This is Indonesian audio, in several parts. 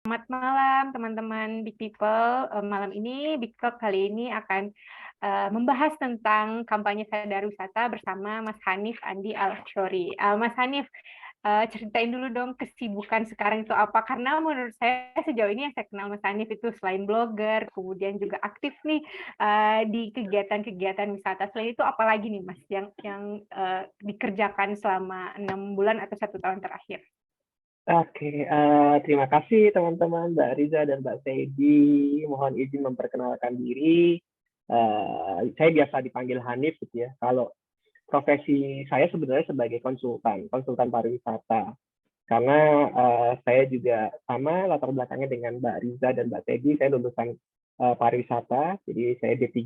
Selamat malam teman-teman Big People. Malam ini Big People kali ini akan membahas tentang kampanye sadar wisata bersama Mas Hanif Andi Al-Shori. Mas Hanif, ceritain dulu dong kesibukan sekarang itu apa? Karena menurut saya sejauh ini yang saya kenal Mas Hanif itu selain blogger, kemudian juga aktif nih di kegiatan-kegiatan wisata. Selain itu apa lagi nih Mas yang dikerjakan selama 6 bulan atau 1 tahun terakhir? Oke, terima kasih teman-teman Mbak Riza dan Mbak Seidi. Mohon izin memperkenalkan diri. Saya biasa dipanggil Hanif gitu ya. Kalau profesi saya sebenarnya sebagai konsultan pariwisata. Karena saya juga sama latar belakangnya dengan Mbak Riza dan Mbak Seidi. Saya lulusan pariwisata, jadi saya D3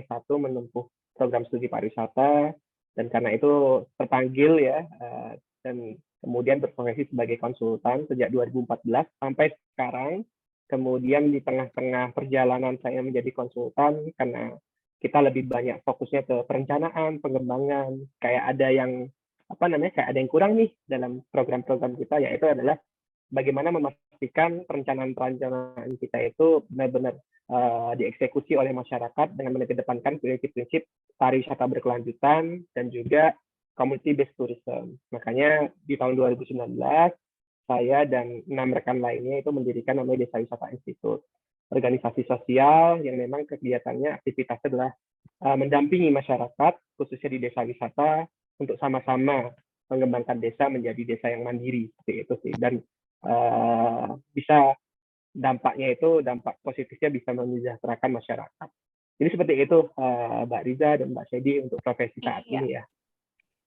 S1 menempuh program studi pariwisata. Dan karena itu terpanggil ya, dan kemudian berprofesi sebagai konsultan sejak 2014 sampai sekarang. Kemudian di tengah-tengah perjalanan saya menjadi konsultan, karena kita lebih banyak fokusnya ke perencanaan, pengembangan, kayak ada yang kayak ada yang kurang nih dalam program-program kita, yaitu adalah bagaimana memastikan perencanaan-perencanaan kita itu benar-benar dieksekusi oleh masyarakat dengan mengedepankan prinsip-prinsip pariwisata berkelanjutan dan juga community based tourism. Makanya di tahun 2019 saya dan 6 rekan lainnya itu mendirikan namanya Desa Wisata Institute, organisasi sosial yang memang kegiatannya aktivitasnya adalah mendampingi masyarakat khususnya di desa wisata untuk sama-sama mengembangkan desa menjadi desa yang mandiri seperti itu sih. Dan bisa dampak positifnya bisa menyejahterakan masyarakat. Jadi seperti itu Mbak Riza dan Mbak Sedi untuk profesi saat Iya. ini ya.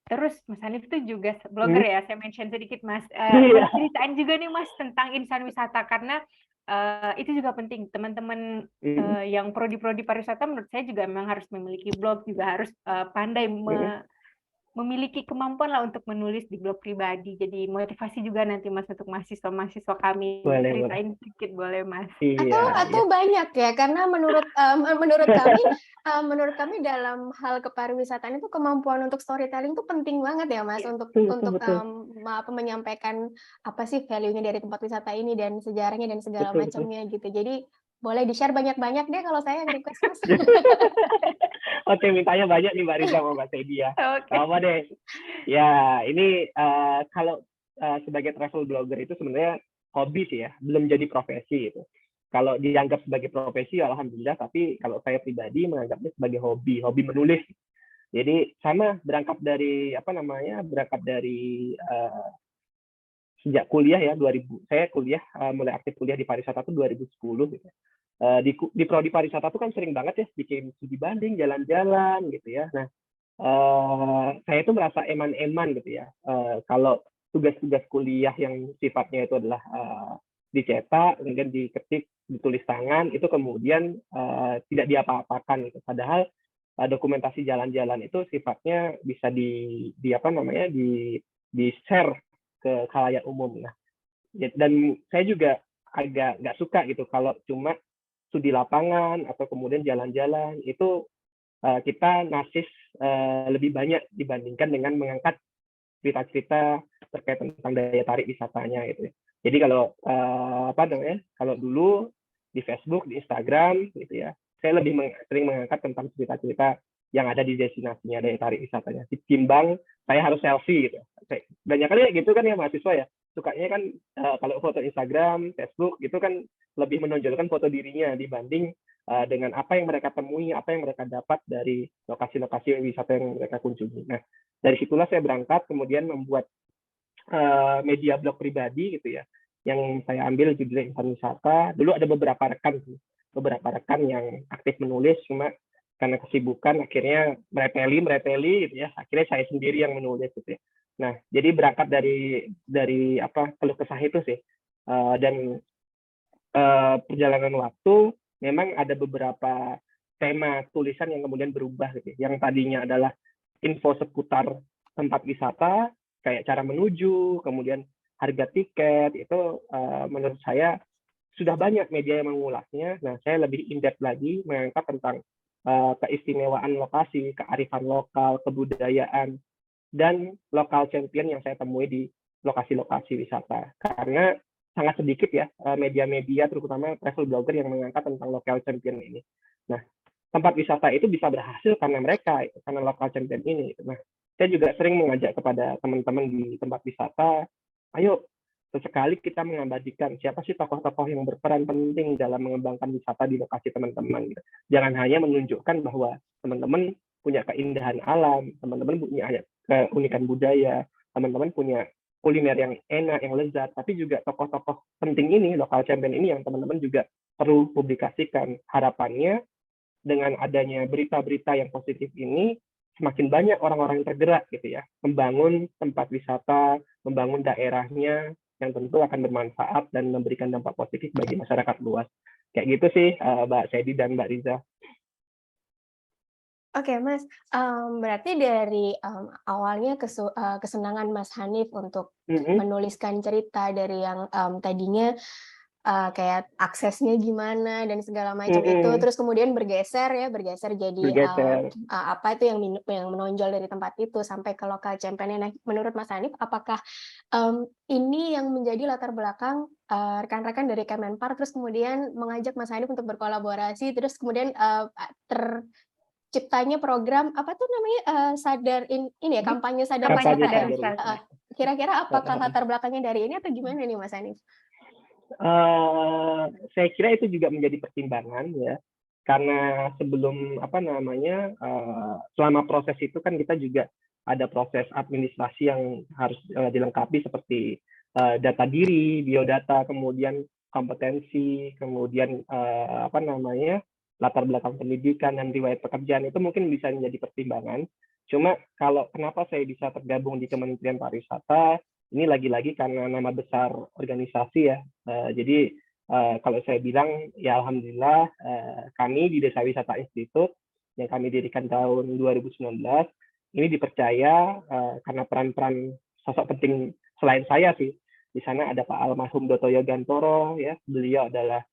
Terus Mas Hanif itu juga blogger ya, saya mention sedikit Mas. Iya. Boleh ceritain juga nih Mas tentang insan wisata, karena itu juga penting. Teman-teman yang prodi-prodi pariwisata menurut saya juga memang harus memiliki blog, juga harus pandai memiliki kemampuan lah untuk menulis di blog pribadi. Jadi motivasi juga nanti Mas untuk mahasiswa-mahasiswa kami. Boleh. Ceritain sedikit boleh Mas. Iya. Atau banyak ya, karena menurut kami dalam hal kepariwisataan itu kemampuan untuk storytelling itu penting banget ya Mas, untuk Betul. menyampaikan apa sih value-nya dari tempat wisata ini dan sejarahnya dan segala Betul. macamnya gitu. Jadi boleh di-share banyak-banyak deh kalau saya request Mas. Oke, mintanya banyak nih Mbak Riza sama Mbak Sedi ya. Oke. Apa deh? Ya, ini kalau sebagai travel blogger itu sebenarnya hobi sih ya, belum jadi profesi gitu. Kalau dianggap sebagai profesi, alhamdulillah. Tapi kalau saya pribadi menganggapnya sebagai hobi menulis. Jadi sama berangkat dari sejak kuliah ya 2000. Saya mulai aktif kuliah di pariwisata tuh 2010 gitu. Di prodi pariwisata tuh kan sering banget ya bikin studi banding, jalan-jalan gitu ya. Nah, saya itu merasa eman-eman gitu ya. Kalau tugas-tugas kuliah yang sifatnya itu adalah dicetak, kemudian diketik, ditulis tangan, itu kemudian tidak diapa-apakan gitu. Padahal dokumentasi jalan-jalan itu sifatnya bisa di share ke khalayak umum. Nah, dan saya juga agak nggak suka gitu kalau cuma studi lapangan atau kemudian jalan-jalan itu kita nasis lebih banyak dibandingkan dengan mengangkat cerita-cerita terkait tentang daya tarik wisatanya gitu. Jadi kalau kalau dulu di Facebook, di Instagram gitu ya, saya lebih sering mengangkat tentang cerita-cerita yang ada di destinasinya, daya tarik wisatanya. Ketimbang saya harus selfie gitu. Banyak kali gitu kan ya mahasiswa ya, sukanya kan kalau foto Instagram, Facebook itu kan lebih menonjolkan foto dirinya dibanding dengan apa yang mereka temui, apa yang mereka dapat dari lokasi-lokasi wisata yang mereka kunjungi. Nah, dari situlah saya berangkat, kemudian membuat media blog pribadi gitu ya, yang saya ambil judulnya Insan Wisata. Dulu ada beberapa rekan yang aktif menulis, cuma karena kesibukan akhirnya mereteli gitu ya. Akhirnya saya sendiri yang menulis gitu ya. Nah, jadi berangkat dari keluh kesah itu sih. Dan perjalanan waktu memang ada beberapa tema tulisan yang kemudian berubah gitu. Yang tadinya adalah info seputar tempat wisata, kayak cara menuju, kemudian harga tiket, itu menurut saya sudah banyak media yang mengulasnya. Nah, saya lebih in-depth lagi mengangkat tentang keistimewaan lokasi, kearifan lokal, kebudayaan, dan lokal champion yang saya temui di lokasi-lokasi wisata. Karena sangat sedikit ya media-media terutama travel blogger yang mengangkat tentang local champion ini. Nah, tempat wisata itu bisa berhasil karena mereka, karena local champion ini. Nah, saya juga sering mengajak kepada teman-teman di tempat wisata, ayo sesekali kita mengabadikan siapa sih tokoh-tokoh yang berperan penting dalam mengembangkan wisata di lokasi teman-teman. Gitu. Jangan hanya menunjukkan bahwa teman-teman punya keindahan alam, teman-teman punya keunikan budaya, teman-teman punya kuliner yang enak, yang lezat, tapi juga tokoh-tokoh penting ini, local champion ini yang teman-teman juga perlu publikasikan. Harapannya dengan adanya berita-berita yang positif ini, semakin banyak orang-orang yang tergerak gitu ya, membangun tempat wisata, membangun daerahnya yang tentu akan bermanfaat dan memberikan dampak positif bagi masyarakat luas. Kayak gitu sih, Mbak Sedi dan Mbak Riza. Oke, Mas. Berarti dari awalnya kesenangan Mas Hanif untuk menuliskan cerita dari yang tadinya kayak aksesnya gimana dan segala macam itu, terus kemudian bergeser jadi apa itu yang menonjol dari tempat itu sampai ke local champion. Nah, menurut Mas Hanif, apakah ini yang menjadi latar belakang rekan-rekan dari Kemenpar terus kemudian mengajak Mas Hanif untuk berkolaborasi, terus kemudian terciptanya program apa tuh namanya kampanye sadar wisata. Kira-kira apakah latar belakangnya dari ini atau gimana nih Mas Hanif? Saya kira itu juga menjadi pertimbangan ya, karena sebelum selama proses itu kan kita juga ada proses administrasi yang harus dilengkapi seperti data diri, biodata, kemudian kompetensi, kemudian latar belakang pendidikan dan riwayat pekerjaan. Itu mungkin bisa menjadi pertimbangan. Cuma kalau kenapa saya bisa tergabung di Kementerian Pariwisata, ini lagi-lagi karena nama besar organisasi ya. Jadi kalau saya bilang ya alhamdulillah kami di Desa Wisata Institute yang kami dirikan tahun 2019 ini dipercaya karena peran-peran sosok penting selain saya sih. Di sana ada Pak almarhum Dotoyo Gantoro ya, beliau adalah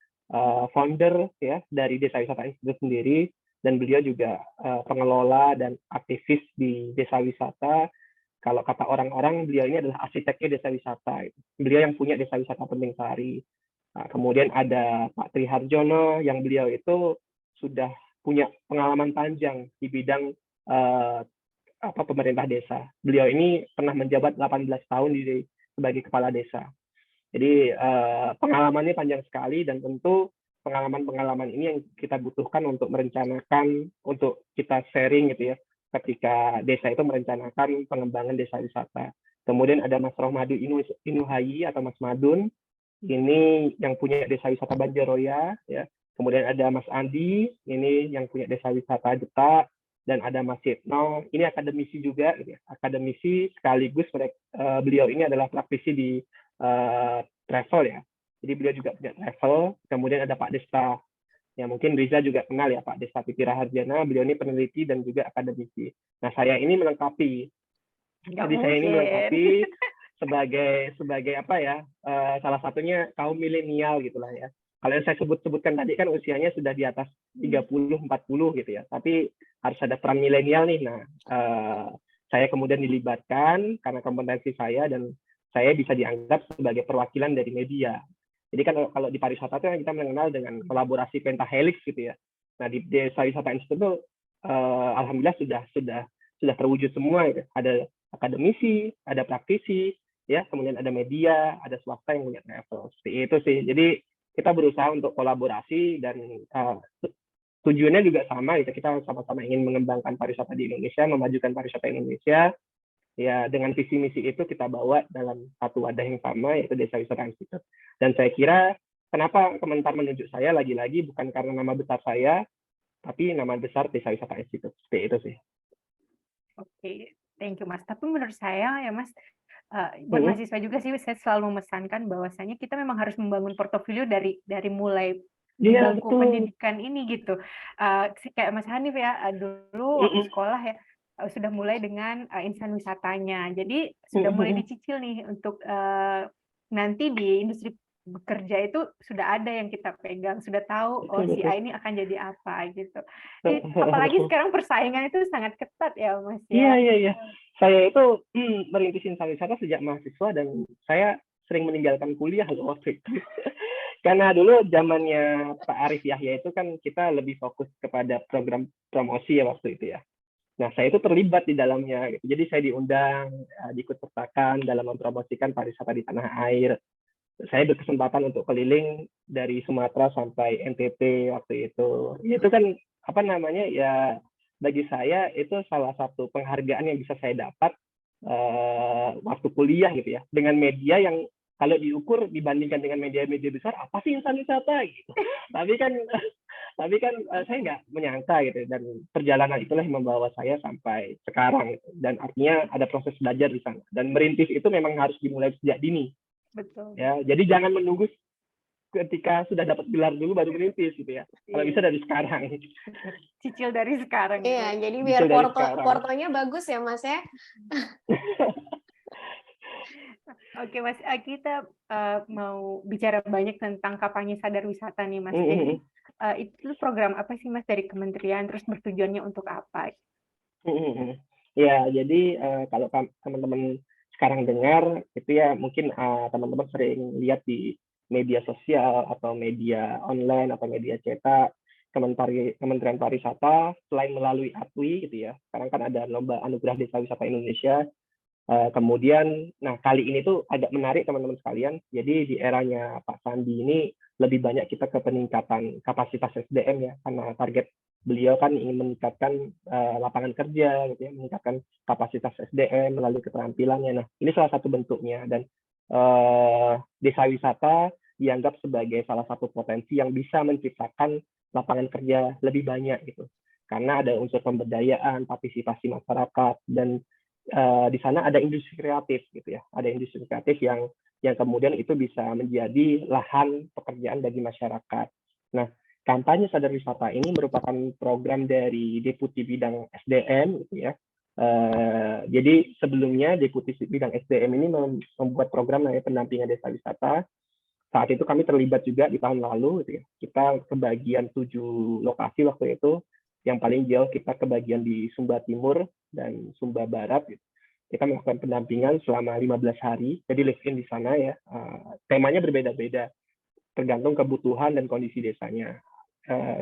founder ya dari Desa Wisata Institute sendiri, dan beliau juga pengelola dan aktivis di Desa Wisata. Kalau kata orang-orang, beliau ini adalah arsiteknya Desa Wisata. Beliau yang punya Desa Wisata Penting Sari. Nah, kemudian ada Pak Tri Harjono, yang beliau itu sudah punya pengalaman panjang di bidang pemerintah desa. Beliau ini pernah menjabat 18 tahun sebagai kepala desa. Jadi pengalamannya panjang sekali, dan tentu pengalaman-pengalaman ini yang kita butuhkan untuk merencanakan, untuk kita sharing gitu ya, ketika desa itu merencanakan pengembangan desa wisata. Kemudian ada Mas Rohmadu Inuhayi atau Mas Madun, ini yang punya Desa Wisata Banjaroya, ya. Kemudian ada Mas Andi, ini yang punya Desa Wisata Detak, dan ada Mas Yitno, ini akademisi juga, ya. Akademisi sekaligus beliau ini adalah praktisi di travel ya. Jadi beliau juga punya travel. Kemudian ada Pak Desta, ya mungkin Riza juga kenal ya, Pak Desta Piti Raharjana, beliau ini peneliti dan juga akademisi. Nah, saya ini melengkapi. Jadi saya ini melengkapi sebagai apa ya, salah satunya kaum milenial gitulah ya. Kalau yang saya sebutkan tadi kan usianya sudah di atas 30-40 gitu ya, tapi harus ada peran milenial nih. Nah, saya kemudian dilibatkan karena kompetensi saya, dan saya bisa dianggap sebagai perwakilan dari media. Jadi kan kalau di pariwisata itu kita mengenal dengan kolaborasi pentahelix gitu ya. Nah, di Desa Wisata Institute alhamdulillah sudah terwujud semua gitu. Ada akademisi, ada praktisi, ya, kemudian ada media, ada swasta yang punya travel. Seperti itu sih. Jadi kita berusaha untuk kolaborasi, dan tujuannya juga sama gitu. Kita sama-sama ingin mengembangkan pariwisata di Indonesia, memajukan pariwisata Indonesia. Ya, dengan visi misi itu kita bawa dalam satu wadah yang sama, yaitu Desa Wisata Institute. Dan saya kira kenapa Kemenpar menunjuk saya lagi-lagi bukan karena nama besar saya, tapi nama besar Desa Wisata Institute. Seperti itu sih. Oke, thank you Mas. Tapi menurut saya ya Mas, buat mahasiswa juga sih, saya selalu memesankan bahwasanya kita memang harus membangun portofolio dari mulai bangku pendidikan ini gitu. Kayak Mas Hanif ya, dulu waktu sekolah ya sudah mulai dengan insan wisatanya. Jadi sudah mulai dicicil nih untuk nanti di industri bekerja itu sudah ada yang kita pegang, sudah tahu si A ini akan jadi apa gitu. Apalagi sekarang persaingan itu sangat ketat ya Mas ya. Iya. Saya itu merintis insan wisata sejak mahasiswa, dan saya sering meninggalkan kuliah loh waktu itu. Karena dulu zamannya Pak Arif Yahya itu kan kita lebih fokus kepada program promosi ya waktu itu ya. Nah, saya itu terlibat di dalamnya. Gitu. Jadi saya diundang, diikut sertakan dalam mempromosikan pariwisata di tanah air. Saya berkesempatan untuk keliling dari Sumatera sampai NTT waktu itu. Itu kan apa namanya ya, bagi saya itu salah satu penghargaan yang bisa saya dapat waktu kuliah gitu ya, dengan media yang kalau diukur dibandingkan dengan media-media besar, apa sih insan wisata gitu. Tapi kan saya nggak menyangka gitu, dan perjalanan itulah yang membawa saya sampai sekarang gitu. Dan artinya ada proses belajar di sana, dan merintis itu memang harus dimulai sejak dini. Betul. Ya, jadi jangan menunggu ketika sudah dapat gelar dulu baru merintis gitu ya. Kalau bisa dari sekarang. Cicil dari sekarang. Iya, gitu. jadi biar portonya bagus ya Mas ya. Oke Mas, kita mau bicara banyak tentang kampanye sadar wisata nih Mas. Jadi itu program apa sih Mas dari kementerian, terus bertujuannya untuk apa? Ya, jadi kalau teman-teman sekarang dengar itu ya mungkin teman-teman sering lihat di media sosial atau media online atau media cetak Kementerian Pariwisata selain melalui ATWI gitu ya. Sekarang kan ada lomba Anugerah Desa Wisata Indonesia. Kemudian, nah kali ini tuh agak menarik teman-teman sekalian. Jadi di eranya Pak Sandi ini lebih banyak kita ke peningkatan kapasitas SDM ya, karena target beliau kan ingin meningkatkan lapangan kerja, gitu ya, meningkatkan kapasitas SDM melalui keterampilannya. Nah ini salah satu bentuknya, dan desa wisata dianggap sebagai salah satu potensi yang bisa menciptakan lapangan kerja lebih banyak gitu, karena ada unsur pemberdayaan, partisipasi masyarakat, dan di sana ada industri kreatif gitu ya, ada industri kreatif yang kemudian itu bisa menjadi lahan pekerjaan bagi masyarakat. Nah, kampanye sadar wisata ini merupakan program dari Deputi Bidang SDM gitu ya. Jadi sebelumnya Deputi Bidang SDM ini membuat program namanya pendampingan desa wisata. Saat itu kami terlibat juga di tahun lalu gitu ya. Kita kebagian 7 lokasi waktu itu. Yang paling jauh kita kebagian di Sumba Timur dan Sumba Barat gitu. Kita melakukan pendampingan selama 15 hari. Jadi live in di sana ya. Temanya berbeda-beda tergantung kebutuhan dan kondisi desanya.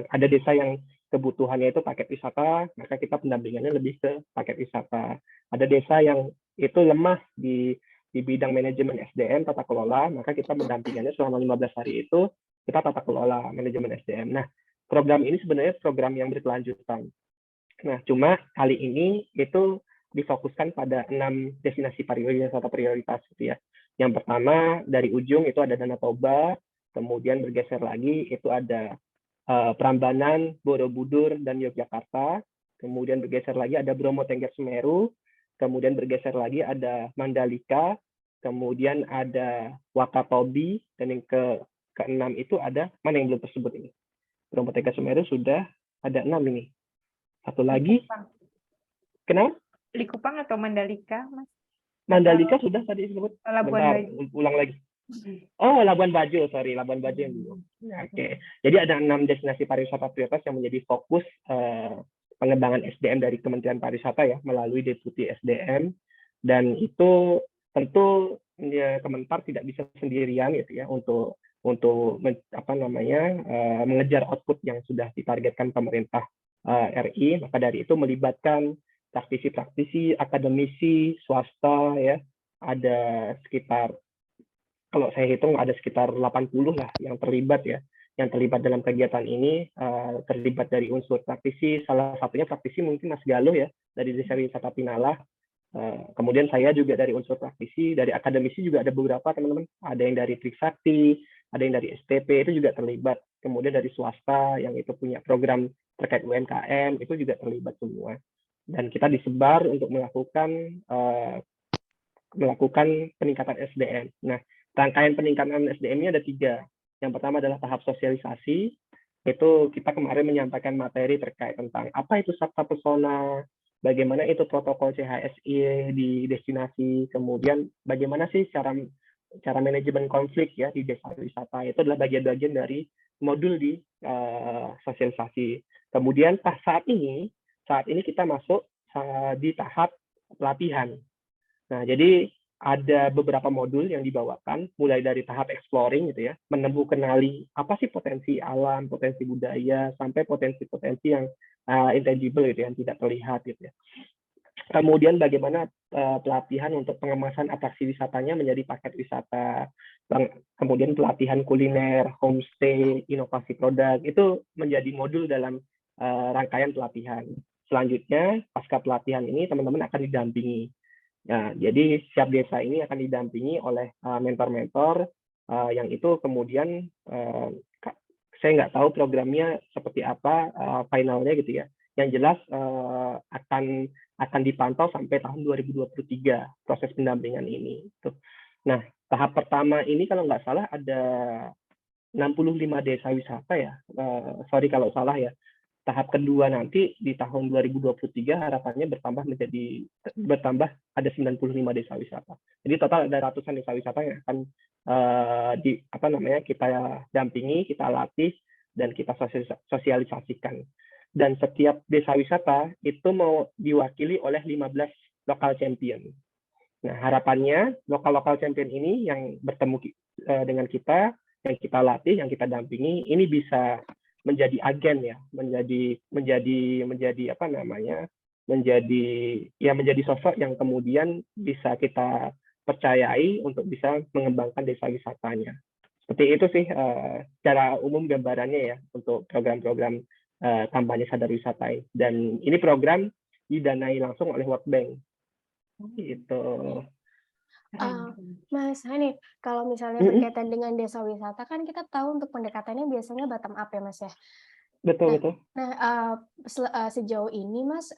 Ada desa yang kebutuhannya itu paket wisata, maka kita pendampingannya lebih ke paket wisata. Ada desa yang itu lemah di bidang manajemen SDM, tata kelola, maka kita mendampingannya selama 15 hari itu, kita tata kelola manajemen SDM. Nah, program ini sebenarnya program yang berkelanjutan. Nah, cuma kali ini itu difokuskan pada 6 destinasi pariwisata prioritas gitu ya. Yang pertama dari ujung itu ada Danau Toba, kemudian bergeser lagi itu ada Prambanan, Borobudur, dan Yogyakarta. Kemudian bergeser lagi ada Bromo Tengger Semeru, kemudian bergeser lagi ada Mandalika, kemudian ada Wakatobi, dan yang keenam itu ada, mana yang belum tersebut ini? Bromo Tengger Semeru sudah ada 6 ini. Satu lagi. Likupang. Kenapa? Likupang atau Mandalika, Mas? Mandalika sudah tadi disebut. Labuan Bentar, Bajo. ulang lagi. Oh, Labuan Bajo, sorry, Labuan Bajo yang dulu. Oke. Jadi ada 6 destinasi pariwisata prioritas yang menjadi fokus pengembangan SDM dari Kementerian Pariwisata ya, melalui Deputi SDM, dan itu tentu ya, Kemenpar tidak bisa sendirian gitu ya untuk mengejar output yang sudah ditargetkan pemerintah RI. Maka dari itu melibatkan praktisi-praktisi, akademisi, swasta ya, ada sekitar, kalau saya hitung ada sekitar 80 lah yang terlibat ya, yang terlibat dalam kegiatan ini, terlibat dari unsur praktisi, salah satunya praktisi mungkin Mas Galuh ya, dari Desa Wisata Pinalah. Kemudian saya juga dari unsur praktisi, dari akademisi juga ada beberapa teman-teman, ada yang dari Trisakti, ada yang dari STP itu juga terlibat, kemudian dari swasta yang itu punya program terkait UMKM itu juga terlibat semua, dan kita disebar untuk melakukan peningkatan SDM. Nah, rangkaian peningkatan SDM-nya ada 3. Yang pertama adalah tahap sosialisasi. Itu kita kemarin menyampaikan materi terkait tentang apa itu Sabta Pesona, bagaimana itu protokol CHSI di destinasi, kemudian bagaimana sih cara manajemen konflik ya di desa wisata. Itu adalah bagian-bagian dari modul di sosialisasi. Kemudian saat ini kita masuk di tahap pelatihan. Nah, jadi ada beberapa modul yang dibawakan, mulai dari tahap exploring gitu ya, kenali apa sih potensi alam, potensi budaya, sampai potensi-potensi yang intangible gitu, yang tidak terlihat gitu ya. Kemudian bagaimana pelatihan untuk pengemasan atraksi wisatanya menjadi paket wisata, kemudian pelatihan kuliner, homestay, inovasi produk, itu menjadi modul dalam rangkaian pelatihan. Selanjutnya, pasca pelatihan ini teman-teman akan didampingi. Nah, jadi setiap desa ini akan didampingi oleh mentor-mentor yang itu kemudian saya nggak tahu programnya seperti apa finalnya gitu ya. Yang jelas akan dipantau sampai tahun 2023 proses pendampingan ini. Nah, tahap pertama ini kalau nggak salah ada 65 desa wisata ya. Sorry kalau salah ya. Tahap kedua nanti di tahun 2023 harapannya bertambah ada 95 desa wisata. Jadi total ada ratusan desa wisata yang akan kita dampingi, kita latih, dan kita sosialisasikan. Dan setiap desa wisata itu mau diwakili oleh 15 local champion. Nah, harapannya lokal champion ini yang bertemu dengan kita, yang kita latih, yang kita dampingi, ini bisa menjadi agen ya, menjadi sosok yang kemudian bisa kita percayai untuk bisa mengembangkan desa wisatanya. Seperti itu sih secara umum gambarannya ya untuk program-program kampanye sadar wisata. Dan ini program didanai langsung oleh World Bank. Gitu. Mas Hanif, kalau misalnya berkaitan dengan desa wisata kan kita tahu untuk pendekatannya biasanya bottom up ya Mas ya. Betul. Nah, sejauh ini Mas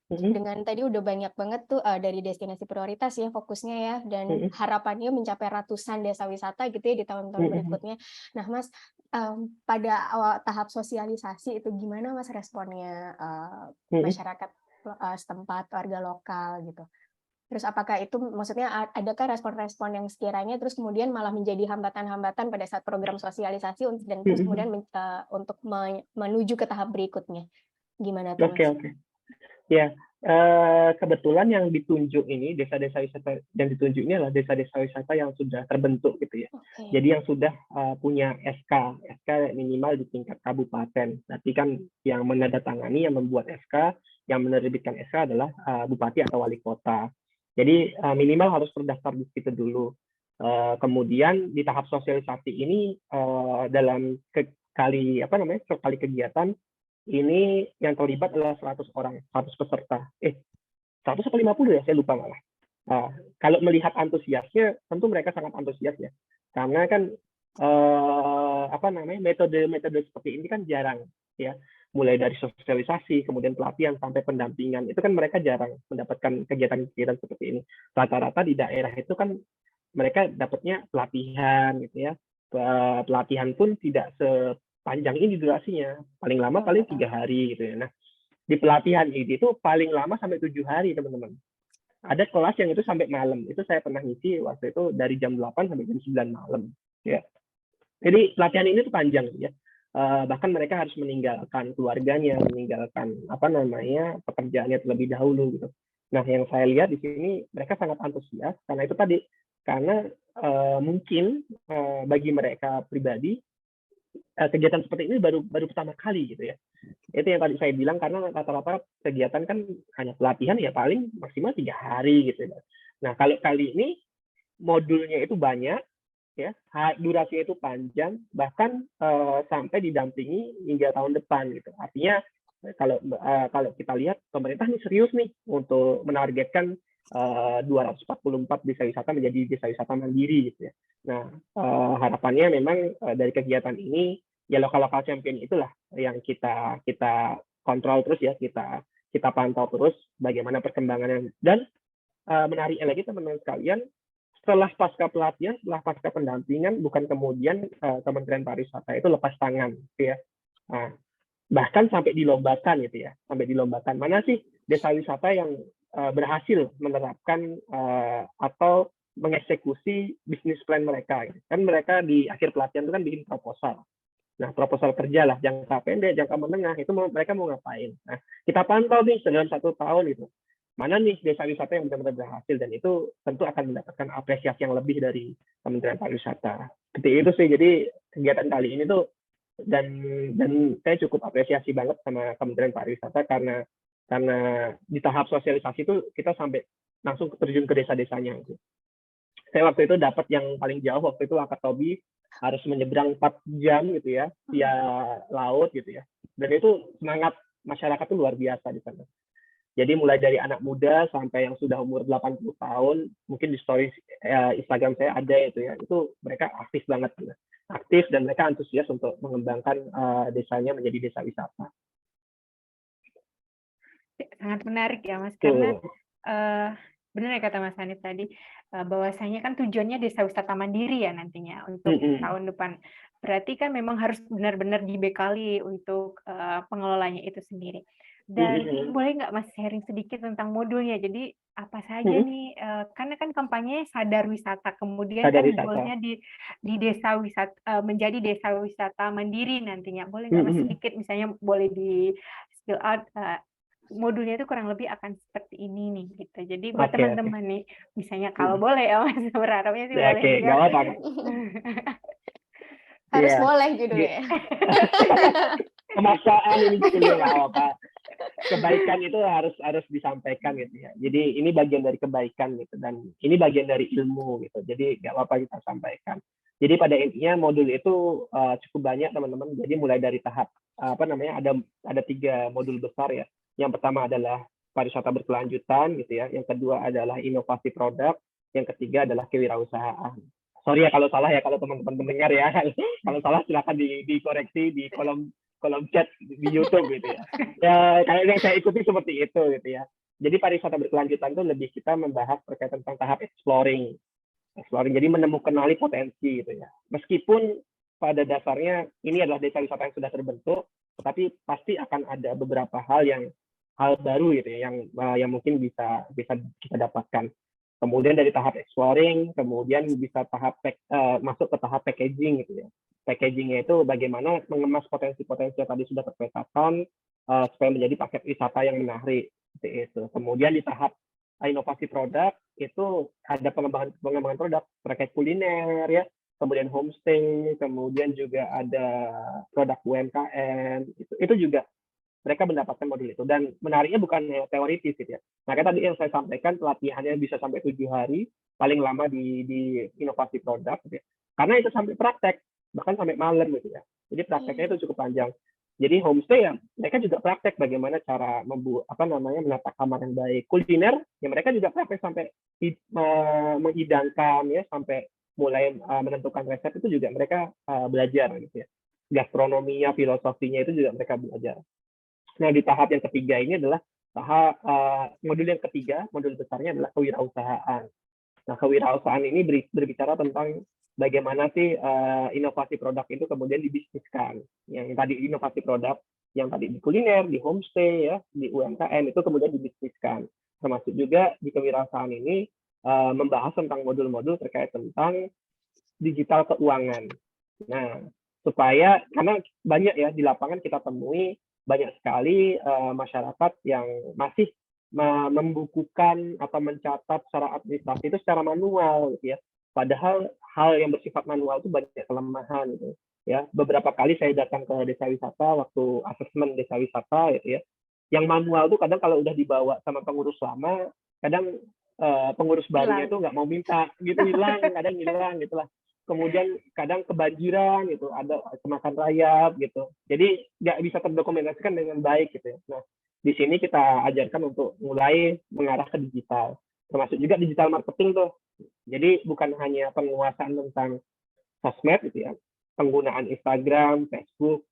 dengan tadi udah banyak banget tuh dari destinasi prioritas ya fokusnya ya, dan harapannya mencapai ratusan desa wisata gitu ya di tahun-tahun berikutnya. Nah Mas, pada awal tahap sosialisasi itu gimana Mas responnya masyarakat setempat, warga lokal gitu? Terus apakah itu maksudnya adakah respon-respon yang sekiranya terus kemudian malah menjadi hambatan-hambatan pada saat program sosialisasi dan terus kemudian untuk menuju ke tahap berikutnya? Gimana tuh Mas? Oke. Ya, kebetulan yang ditunjuk ini, desa-desa wisata yang ditunjuk ini adalah desa-desa wisata yang sudah terbentuk gitu ya. Okay. Jadi yang sudah punya SK minimal di tingkat kabupaten. Berarti kan yang menandatangani, yang membuat SK, yang menerbitkan SK adalah bupati atau wali kota. Jadi minimal harus terdaftar di situ dulu. Kemudian di tahap sosialisasi ini dalam sekali kegiatan ini yang terlibat adalah 100 orang, 100 peserta. 100 atau 50 ya, saya lupa malah. Kalau melihat antusiasnya, tentu mereka sangat antusias ya. Karena kan metode seperti ini kan jarang ya. Mulai dari sosialisasi, kemudian pelatihan sampai pendampingan, itu kan mereka jarang mendapatkan kegiatan-kegiatan seperti ini. Rata-rata di daerah itu kan mereka dapatnya pelatihan gitu ya. Pelatihan pun tidak sepanjang ini durasinya, paling lama paling 3 hari gitu ya. Nah, di pelatihan ini itu paling lama sampai 7 hari teman-teman. Ada kelas yang itu sampai malam. Itu saya pernah ngisi waktu itu dari jam 8 sampai jam 9 malam. Ya. Jadi pelatihan ini tuh panjang ya. Bahkan mereka harus meninggalkan keluarganya, meninggalkan pekerjaannya terlebih dahulu gitu. Nah, yang saya lihat di sini mereka sangat antusias karena itu tadi, karena mungkin bagi mereka pribadi kegiatan seperti ini baru pertama kali gitu ya. Itu yang tadi saya bilang, karena rata-rata kegiatan kan hanya pelatihan ya paling maksimal 3 hari gitu ya. Nah, kalau kali ini modulnya itu banyak ya, durasinya itu panjang, bahkan sampai didampingi hingga tahun depan gitu. Artinya kalau kita lihat pemerintah ini serius nih untuk menargetkan 244 desa wisata menjadi desa wisata mandiri gitu ya. Nah, harapannya memang dari kegiatan ini ya lokal champion itulah yang kita kontrol terus ya, kita pantau terus bagaimana perkembangannya. Dan menarik lagi teman-teman sekalian, setelah pasca pelatihan, setelah pasca pendampingan, bukan kemudian Kementerian Pariwisata itu lepas tangan, gitu ya. Nah, bahkan sampai dilombakan gitu ya, mana sih desa wisata yang berhasil menerapkan atau mengeksekusi bisnis plan mereka. Gitu. Kan mereka di akhir pelatihan itu kan bikin proposal. Nah, proposal kerja lah, jangka pendek, jangka menengah, itu mereka mau ngapain. Nah, kita pantau nih dalam 1 tahun gitu. mana nih desa wisata yang benar-benar berhasil, dan itu tentu akan mendapatkan apresiasi yang lebih dari Kementerian Pariwisata. Seperti itu sih. Jadi kegiatan kali ini tuh dan saya cukup apresiasi banget sama Kementerian Pariwisata karena di tahap sosialisasi itu kita sampai langsung terjun ke desa-desanya. Saya waktu itu dapat yang paling jauh waktu itu Wakatobi, harus menyeberang 4 jam gitu ya via laut gitu ya. Dan itu semangat masyarakat itu luar biasa di sana. Jadi mulai dari anak muda sampai yang sudah umur 80 tahun, mungkin di story Instagram saya ada itu ya, itu mereka aktif banget, gitu. Aktif dan mereka antusias untuk mengembangkan desanya menjadi desa wisata. Sangat menarik ya Mas, karena benar ya kata Mas Hanif tadi, bahwasanya kan tujuannya desa wisata mandiri ya nantinya untuk tahun depan. Berarti kan memang harus benar-benar dibekali untuk pengelolanya itu sendiri. Dan boleh nggak Mas sharing sedikit tentang modulnya? Jadi apa saja nih? Karena kan kampanye sadar wisata, kemudian kan goalnya di desa wisata menjadi desa wisata mandiri nantinya. Boleh nggak Mas sedikit, misalnya boleh di spill out modulnya itu kurang lebih akan seperti ini nih gitu. Jadi buat teman-teman nih, misalnya kalau boleh ya Mas, berharapnya sih boleh juga. Nggak apa-apa. Harus boleh judulnya. Kemaksaan ini judulnya nggak apa-apa. Kebaikan itu harus disampaikan gitu ya. Jadi ini bagian dari kebaikan gitu, dan ini bagian dari ilmu gitu. Jadi nggak apa-apa kita sampaikan. Jadi pada intinya modul itu cukup banyak teman-teman. Jadi mulai dari tahap ada 3 modul besar ya. Yang pertama adalah pariwisata berkelanjutan gitu ya. Yang kedua adalah inovasi produk. Yang ketiga adalah kewirausahaan. Sorry ya kalau salah ya, kalau teman-teman mendengar ya. Kalau salah silakan dikoreksi di kolom chat di YouTube gitu ya. Ya kayak yang saya ikuti seperti itu gitu ya. Jadi pariwisata berkelanjutan itu lebih kita membahas terkait tentang tahap exploring. Jadi menemukan potensi gitu ya. Meskipun pada dasarnya ini adalah desa wisata yang sudah terbentuk, tetapi pasti akan ada beberapa hal baru gitu ya yang mungkin bisa kita dapatkan. Kemudian dari tahap exploring, kemudian bisa masuk ke tahap packaging gitu ya. Packagingnya itu bagaimana mengemas potensi-potensi yang tadi sudah terpetakan supaya menjadi paket wisata yang menarik seperti itu. Kemudian di tahap inovasi produk itu ada pengembangan produk terkait kuliner ya, kemudian homestay, kemudian juga ada produk UMKM, itu juga mereka mendapatkan modul itu. Dan menariknya bukan teoritis gitu ya. Makanya tadi yang saya sampaikan, pelatihannya bisa sampai 7 hari, paling lama di inovasi produk gitu ya. Karena itu sampai praktek, bahkan sampai malam gitu ya. Jadi prakteknya itu cukup panjang. Jadi homestay ya, mereka juga praktek bagaimana cara menata kamar yang baik. Kuliner ya mereka juga praktek sampai menghidangkan ya, sampai mulai menentukan resep itu juga mereka belajar gitu ya. Gastronominya, filosofinya itu juga mereka belajar. Nah, di tahap yang ketiga ini adalah modul yang ketiga, modul besarnya adalah kewirausahaan. Nah, kewirausahaan ini berbicara tentang bagaimana sih inovasi produk itu kemudian dibisniskan. Yang tadi inovasi produk, yang tadi di kuliner, di homestay, ya, di UMKM itu kemudian dibisniskan. Termasuk juga di kewirausahaan ini membahas tentang modul-modul terkait tentang digital keuangan. Nah, supaya karena banyak ya di lapangan kita temui banyak sekali masyarakat yang masih membukukan atau mencatat secara administrasi itu secara manual gitu ya. Padahal hal yang bersifat manual itu banyak kelemahan gitu ya. Beberapa kali saya datang ke desa wisata waktu asesmen desa wisata gitu ya. Yang manual itu kadang kalau udah dibawa sama pengurus lama, kadang pengurus barunya itu nggak mau minta gitu, kadang hilang gitulah. Kemudian kadang kebanjiran gitu, ada kemakan rayap gitu. Jadi nggak bisa terdokumentasikan dengan baik gitu ya. Nah, di sini kita ajarkan untuk mulai mengarah ke digital, termasuk juga digital marketing tuh. Jadi bukan hanya penguasaan tentang sosmed gitu ya, penggunaan Instagram, Facebook,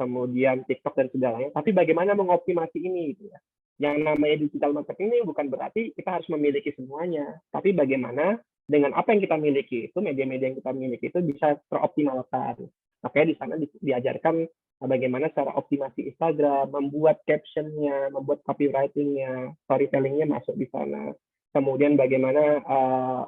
kemudian TikTok dan segalanya, tapi bagaimana mengoptimasi ini gitu ya. Yang namanya digital marketing ini bukan berarti kita harus memiliki semuanya, tapi bagaimana dengan apa yang kita miliki itu, media-media yang kita miliki itu bisa teroptimalkan. Makanya di sana diajarkan bagaimana cara optimasi Instagram, membuat captionnya, membuat copywriting-nya, storytelling-nya masuk di sana. Kemudian bagaimana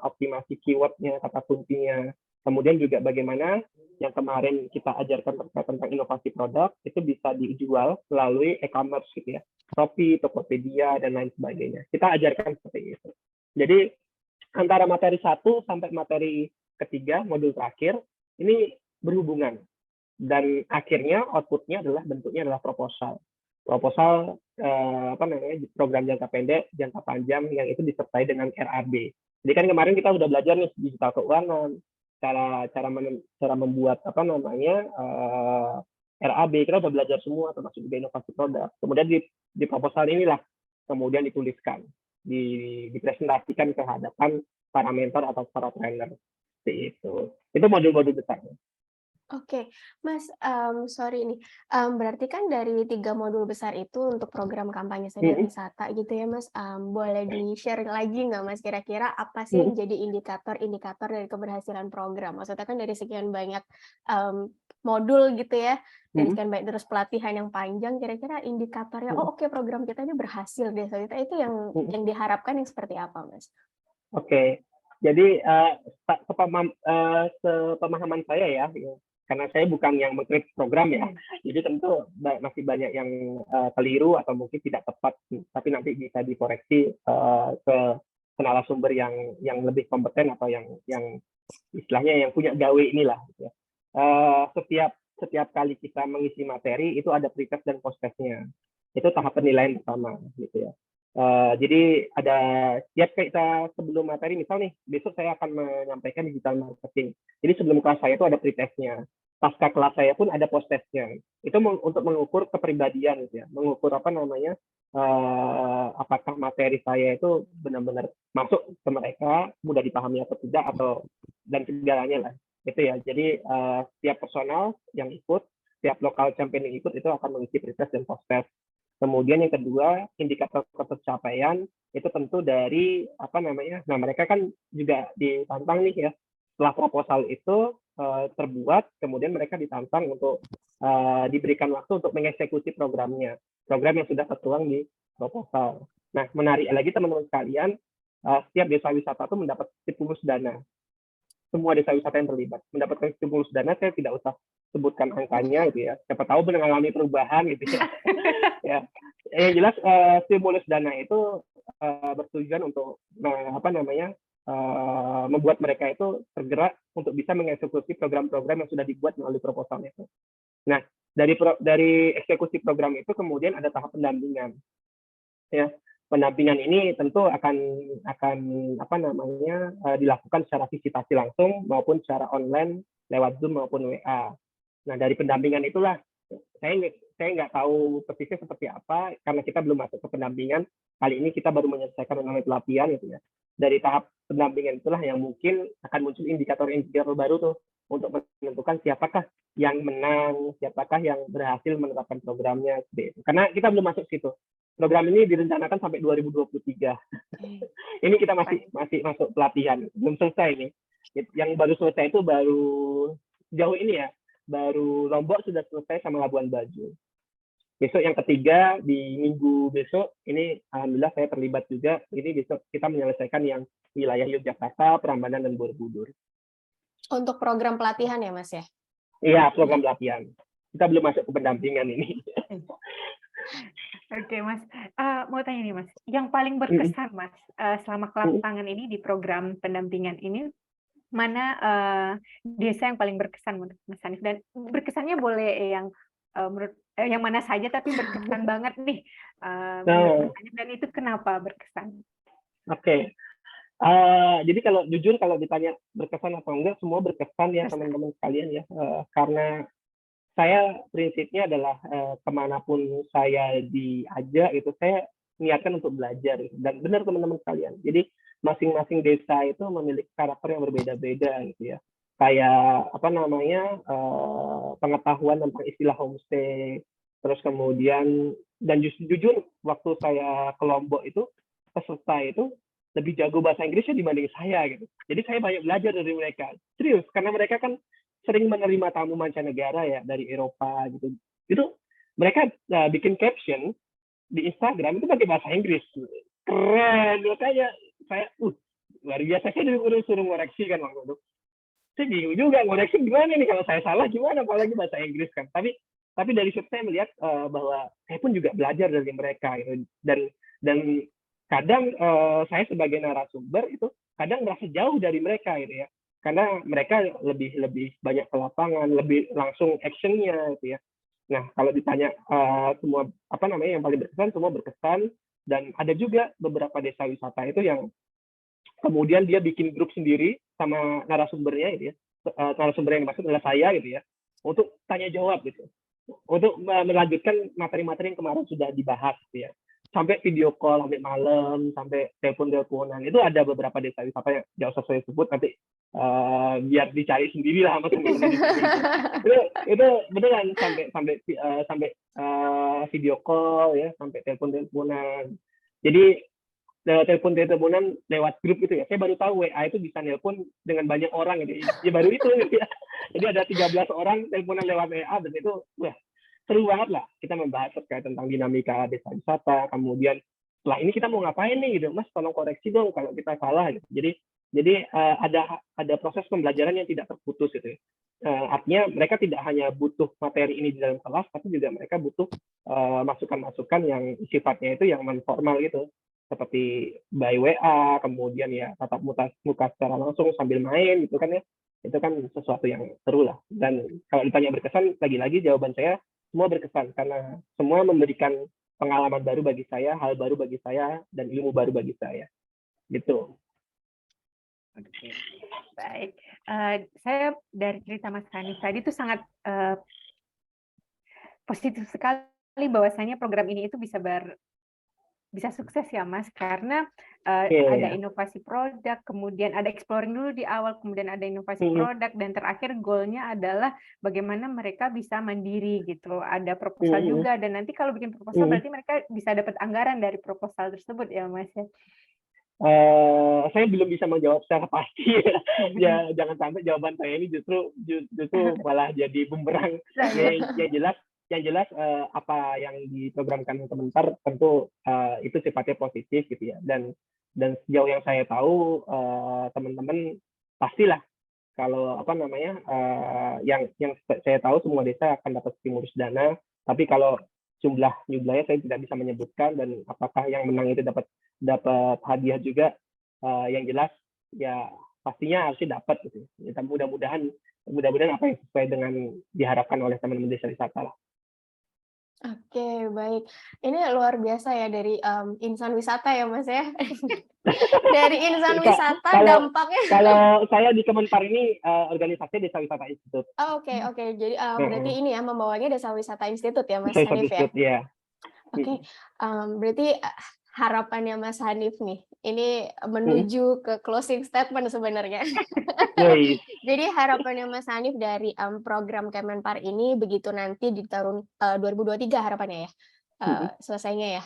optimasi keyword-nya, kata kuncinya, Kemudian juga bagaimana yang kemarin kita ajarkan terkait tentang inovasi produk itu bisa dijual melalui e-commerce gitu ya, Shopee, Tokopedia dan lain sebagainya. Kita ajarkan seperti itu. Jadi antara materi 1 sampai materi ketiga, modul terakhir ini berhubungan dan akhirnya outputnya adalah bentuknya adalah proposal. Proposal program jangka pendek, jangka panjang yang itu disertai dengan RAB. Jadi kan kemarin kita udah belajar nih digital keuangan, cara membuat RAB, kita udah belajar semua termasuk juga inovasi produk. Kemudian di proposal inilah kemudian dituliskan, dipresentasikan ke hadapan para mentor atau para trainer. Seperti itu. Itu modul-modul besarnya. Oke, Mas, sorry nih, berarti kan dari 3 modul besar itu untuk program kampanye sadar wisata gitu ya, Mas, boleh di-share lagi nggak, Mas, kira-kira apa sih yang jadi indikator-indikator dari keberhasilan program? Maksudnya kan dari sekian banyak modul gitu ya, dari sekian banyak terus pelatihan yang panjang, kira-kira indikatornya, oh oke program kita ini berhasil deh, itu yang diharapkan yang seperti apa, Mas? Oke, jadi sepemahaman saya ya, karena saya bukan yang mengkritik program ya, jadi tentu masih banyak yang keliru atau mungkin tidak tepat, tapi nanti bisa dikoreksi ke narasumber yang lebih kompeten atau yang istilahnya yang punya gawe inilah. Gitu ya. Setiap kali kita mengisi materi itu ada pretest dan post-testnya. Itu tahap penilaian pertama, gitu ya. Jadi ada setiap kita sebelum materi, misal nih besok saya akan menyampaikan digital marketing. Jadi sebelum kelas saya itu ada pretestnya. Pasca kelas saya pun ada post-testnya. Itu untuk mengukur kepribadian, gitu ya. Mengukur apakah materi saya itu benar-benar masuk ke mereka, mudah dipahami atau tidak, dan segalanya lah. Itu ya. Jadi setiap personal yang ikut, setiap lokal champion yang ikut itu akan mengisi pretest dan post-test. Kemudian yang kedua, indikator pencapaian itu tentu dari nah mereka kan juga ditantang nih ya. Setelah proposal itu terbuat, kemudian mereka ditantang untuk diberikan waktu untuk mengeksekusi program yang sudah tertuang di proposal. Nah, menarik lagi teman-teman sekalian, setiap desa wisata itu mendapat stimulus dana. Semua desa wisata yang terlibat mendapatkan stimulus dana, saya tidak usah sebutkan angkanya gitu ya. Siapa tahu mengalami perubahan gitu ya. Ya. Yang jelas stimulus dana itu bertujuan untuk membuat mereka itu tergerak untuk bisa mengeksekusi program-program yang sudah dibuat melalui proposal itu. Nah, dari eksekusi program itu kemudian ada tahap pendampingan. Ya, pendampingan ini tentu akan dilakukan secara visitasi langsung maupun secara online lewat Zoom maupun WA. Nah, dari pendampingan itulah saya nggak tahu persisnya seperti apa karena kita belum masuk ke pendampingan. Kali ini kita baru menyelesaikan mengenai pelatihan gitu ya. Dari tahap pendampingan itulah yang mungkin akan muncul indikator-indikator baru tuh untuk menentukan siapakah yang menang, siapakah yang berhasil menerapkan programnya. Karena kita belum masuk situ. Program ini direncanakan sampai 2023. Ini kita masih masuk pelatihan, belum selesai nih. Yang baru selesai itu baru jauh ini ya, baru Lombok sudah selesai sama Labuan Bajo. Besok yang ketiga di minggu besok ini alhamdulillah saya terlibat juga. Ini besok kita menyelesaikan yang wilayah Yogyakarta, Prambanan dan Borobudur. Untuk program pelatihan ya Mas ya? Iya, program pelatihan. Kita belum masuk ke pendampingan ini. Oke Mas, mau tanya nih Mas, yang paling berkesan Mas selama kelapangan ini di program pendampingan ini, mana desa yang paling berkesan menurut Mas Hanif? Dan berkesannya boleh yang menurut yang mana saja tapi berkesan banget nih menurut Mas Hanif, dan itu kenapa berkesan? Oke. Jadi kalau ditanya berkesan atau enggak, semua berkesan ya teman-teman sekalian ya, karena saya prinsipnya adalah kemanapun saya diajak itu saya niatkan untuk belajar, dan benar teman-teman sekalian. Jadi masing-masing desa itu memiliki karakter yang berbeda-beda gitu ya. Kayak pengetahuan tentang istilah homestay, terus kemudian dan jujur waktu saya ke Lombok itu peserta itu lebih jago bahasa Inggrisnya dibanding saya gitu. Jadi saya banyak belajar dari mereka. Serius, karena mereka kan sering menerima tamu mancanegara ya dari Eropa gitu. Itu mereka bikin caption di Instagram itu pakai bahasa Inggris. Keren, makanya saya luar biasa, saya disuruh ngoreksi kan waktu itu. saya bingung juga ngoreksi gimana nih, kalau saya salah gimana, apalagi bahasa Inggris kan. Tapi dari situ saya melihat bahwa saya pun juga belajar dari mereka gitu. Dan kadang saya sebagai narasumber itu kadang merasa jauh dari mereka gitu ya, karena mereka lebih banyak ke lapangan, lebih langsung actionnya gitu ya. Nah, kalau ditanya semua apa namanya yang paling berkesan, semua berkesan. Dan ada juga beberapa desa wisata itu yang kemudian dia bikin grup sendiri sama narasumbernya gitu ya. Narasumber yang dimaksud adalah saya gitu ya, untuk tanya jawab gitu, untuk melanjutkan materi-materi yang kemarin sudah dibahas gitu ya. Sampai video call sampai malam, sampai telepon-teleponan. Itu ada beberapa desa wisata yang nggak usah saya sebut, nanti biar dicari sendiri lah sama teman-teman di sini. Itu beneran sampai video call ya, sampai telepon-teleponan. Jadi telepon-teleponan lewat grup gitu ya. Saya baru tahu WA itu bisa nelpon dengan banyak orang gitu. Ya baru itu gitu ya. Jadi ada 13 orang teleponan lewat WA, dan itu wah, seru banget lah. Kita membahas terkait tentang dinamika desa wisata. Kemudian setelah ini kita mau ngapain nih gitu, Mas, tolong koreksi dong kalau kita salah gitu. Jadi ada proses pembelajaran yang tidak terputus gitu ya. Artinya mereka tidak hanya butuh materi ini di dalam kelas, tapi juga mereka butuh masukan-masukan yang sifatnya itu yang non formal gitu, seperti by WA, kemudian ya tatap muka secara langsung sambil main gitu kan ya. Itu kan sesuatu yang seru lah. Dan kalau ditanya berkesan, lagi-lagi jawaban saya semua berkesan, karena semua memberikan pengalaman baru bagi saya, hal baru bagi saya, dan ilmu baru bagi saya. Gitu. Oke, baik. Saya dari cerita Mas Hanif tadi itu sangat positif sekali bahwasanya program ini itu bisa sukses ya Mas, karena ada inovasi produk, kemudian ada exploring dulu di awal, kemudian ada inovasi produk, dan terakhir goalnya adalah bagaimana mereka bisa mandiri gitu. Ada proposal juga, dan nanti kalau bikin proposal berarti mereka bisa dapat anggaran dari proposal tersebut ya Mas ya. Saya belum bisa menjawab secara pasti ya. Jangan sampai jawaban saya ini justru malah jadi bumerang. Yang jelas apa yang diprogramkan Kemenpar tentu itu sifatnya positif gitu ya. Dan sejauh yang saya tahu teman-teman pastilah kalau apa namanya yang saya tahu semua desa akan dapat stimulus dana. Tapi kalau jumlahnya saya tidak bisa menyebutkan, dan apakah yang menang itu dapat hadiah juga, yang jelas ya pastinya harusnya dapat gitu. Ya, mudah-mudahan apa yang sesuai dengan diharapkan oleh teman-teman desa wisata lah. Oke, baik. Ini luar biasa ya dari insan wisata ya Mas ya. Dari insan wisata dampaknya. Kalau saya di Kemenpar ini organisasi Desa Wisata Institut. Oke. Jadi berarti ini ya membawanya Desa Wisata Institut ya Mas Hanif ya. Ya. Oke. Berarti harapannya Mas Hanif nih, ini menuju ke closing statement sebenarnya. Jadi harapannya Mas Hanif dari program Kemenpar ini begitu nanti di tahun 2023 harapannya ya, selesainya ya.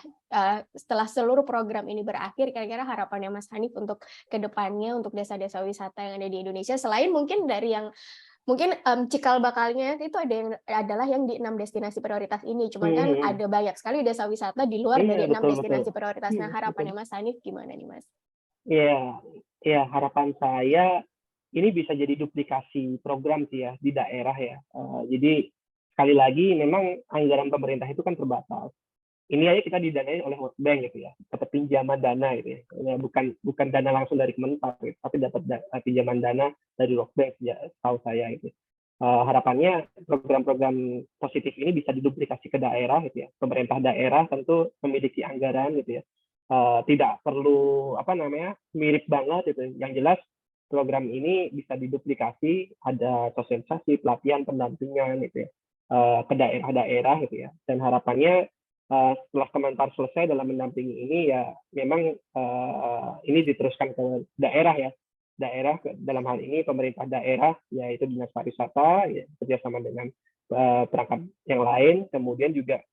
Setelah seluruh program ini berakhir, kira-kira harapannya Mas Hanif untuk kedepannya untuk desa-desa wisata yang ada di Indonesia, selain mungkin dari yang mungkin cikal bakalnya itu adalah yang di 6 destinasi prioritas ini, cuman kan ada banyak sekali desa wisata di luar dari 6 destinasi prioritas. Nah, harapannya Mas Hanif gimana nih Mas? Iya, harapan saya ini bisa jadi duplikasi program sih ya di daerah ya. Jadi sekali lagi memang anggaran pemerintah itu kan terbatas. Ini aja kita didanai oleh World Bank gitu ya, dapat pinjaman dana gitu ya, bukan dana langsung dari Kemenpar gitu, tapi dapat pinjaman dana dari World Bank ya, tahu saya itu. Harapannya program-program positif ini bisa diduplikasi ke daerah gitu ya. Pemerintah daerah tentu memiliki anggaran gitu ya, tidak perlu apa namanya mirip banget gitu. Yang jelas program ini bisa diduplikasi, ada sosialisasi, pelatihan, pendampingan gitu ya, ke daerah-daerah gitu ya. Dan harapannya setelah Kemenpar selesai dalam mendampingi ini ya memang ini diteruskan ke daerah ya. Daerah dalam hal ini pemerintah daerah yaitu Dinas Pariwisata ya, kerjasama dengan perangkat yang lain, kemudian juga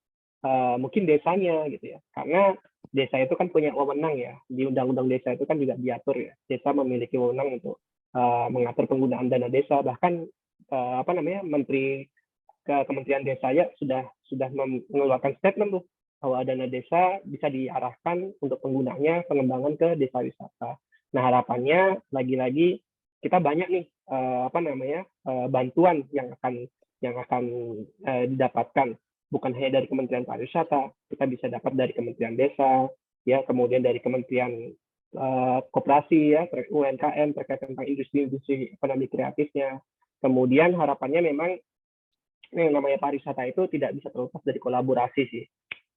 mungkin desanya gitu ya. Karena desa itu kan punya wewenang ya. Di Undang-Undang Desa itu kan juga diatur ya. Desa memiliki wewenang untuk mengatur penggunaan dana desa, bahkan apa namanya Menteri Kementerian Desa ya sudah mengeluarkan statement tuh bahwa dana desa bisa diarahkan untuk penggunaannya pengembangan ke desa wisata. Nah harapannya lagi-lagi kita banyak nih bantuan yang akan didapatkan, bukan hanya dari Kementerian Pariwisata, kita bisa dapat dari Kementerian Desa, ya, kemudian dari Kementerian Koperasi, ya, UMKM terkait tentang industri ekonomi kreatifnya. Kemudian harapannya memang yang namanya pariwisata itu tidak bisa terlepas dari kolaborasi sih,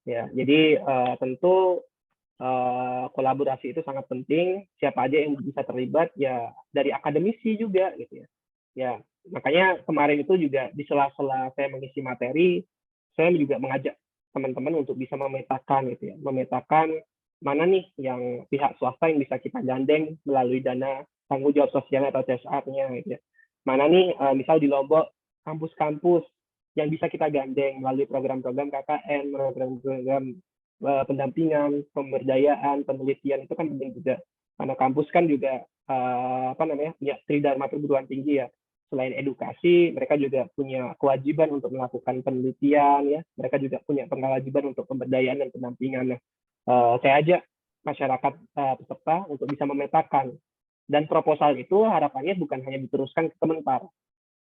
ya. Jadi tentu kolaborasi itu sangat penting. Siapa aja yang bisa terlibat, ya, dari akademisi juga gitu ya. Ya, makanya kemarin itu juga di sela-sela saya mengisi materi, saya juga mengajak teman-teman untuk bisa memetakan gitu ya, memetakan mana nih yang pihak swasta yang bisa kita gandeng melalui dana tanggung jawab sosial atau CSR-nya gitu ya. Mana nih misal di Lombok kampus-kampus yang bisa kita gandeng melalui program-program KKN, program-program pendampingan, pemberdayaan, penelitian, itu kan penting juga. Karena kampus kan juga punya tridharma perguruan tinggi ya. Selain edukasi, mereka juga punya kewajiban untuk melakukan penelitian, ya. Mereka juga punya kewajiban untuk pemberdayaan dan pendampingan. Saya ajak masyarakat peserta untuk bisa memetakan. Dan proposal itu harapannya bukan hanya diteruskan ke Kemenpar.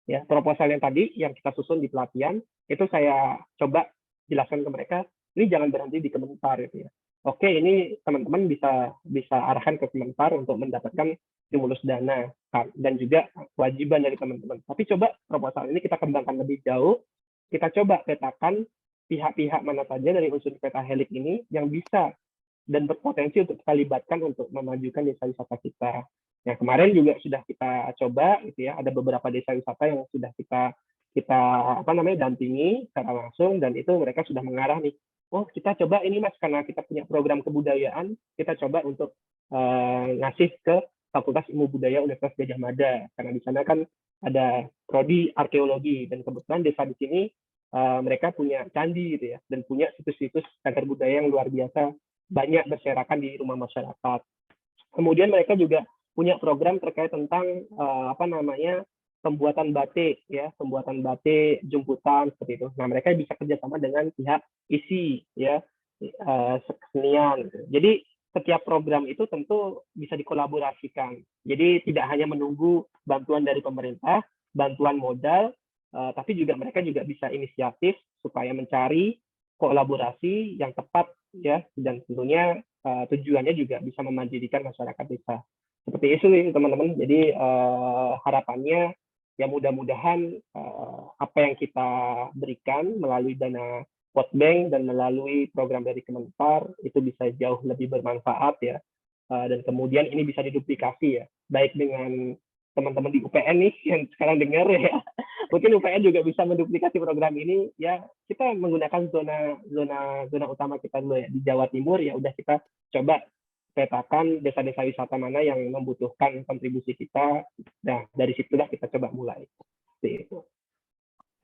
Ya, proposal yang tadi yang kita susun di pelatihan itu saya coba jelaskan ke mereka, ini jangan berhenti di Kemenpar gitu ya. Oke, ini teman-teman bisa arahkan ke Kemenpar untuk mendapatkan stimulus dana dan juga kewajiban dari teman-teman. Tapi coba proposal ini kita kembangkan lebih jauh, kita coba petakan pihak-pihak mana saja dari unsur pentahelik ini yang bisa dan berpotensi untuk kita libatkan untuk memajukan desa wisata kita. Yang kemarin juga sudah kita coba gitu ya, ada beberapa desa wisata yang sudah kita dampingi secara langsung, dan itu mereka sudah mengarah nih, oh kita coba ini Mas, karena kita punya program kebudayaan, kita coba untuk ngasih ke Fakultas Ilmu Budaya Universitas Gadjah Mada, karena di sana kan ada prodi arkeologi, dan kebetulan desa di sini mereka punya candi gitu ya, dan punya situs-situs cagar budaya yang luar biasa banyak berserakan di rumah masyarakat. Kemudian mereka juga punya program terkait tentang pembuatan batik, ya, pembuatan batik, jemputan seperti itu. Nah, mereka bisa kerjasama dengan pihak ISI, ya, kesenian. Gitu. Jadi setiap program itu tentu bisa dikolaborasikan. Jadi tidak hanya menunggu bantuan dari pemerintah, bantuan modal, tapi juga mereka juga bisa inisiatif supaya mencari kolaborasi yang tepat, ya, dan tentunya tujuannya juga bisa memandirikan masyarakat desa. Seperti itu nih teman-teman. Jadi harapannya ya mudah-mudahan apa yang kita berikan melalui dana World Bank dan melalui program dari Kemenpar itu bisa jauh lebih bermanfaat ya. Dan kemudian ini bisa diduplikasi ya, baik dengan teman-teman di UPN nih yang sekarang dengar ya. Mungkin UPN juga bisa menduplikasi program ini ya. Kita menggunakan zona utama kita dulu ya di Jawa Timur, ya udah kita coba petakan desa-desa wisata mana yang membutuhkan kontribusi kita. Nah, dari situlah kita coba mulai. Seperti itu.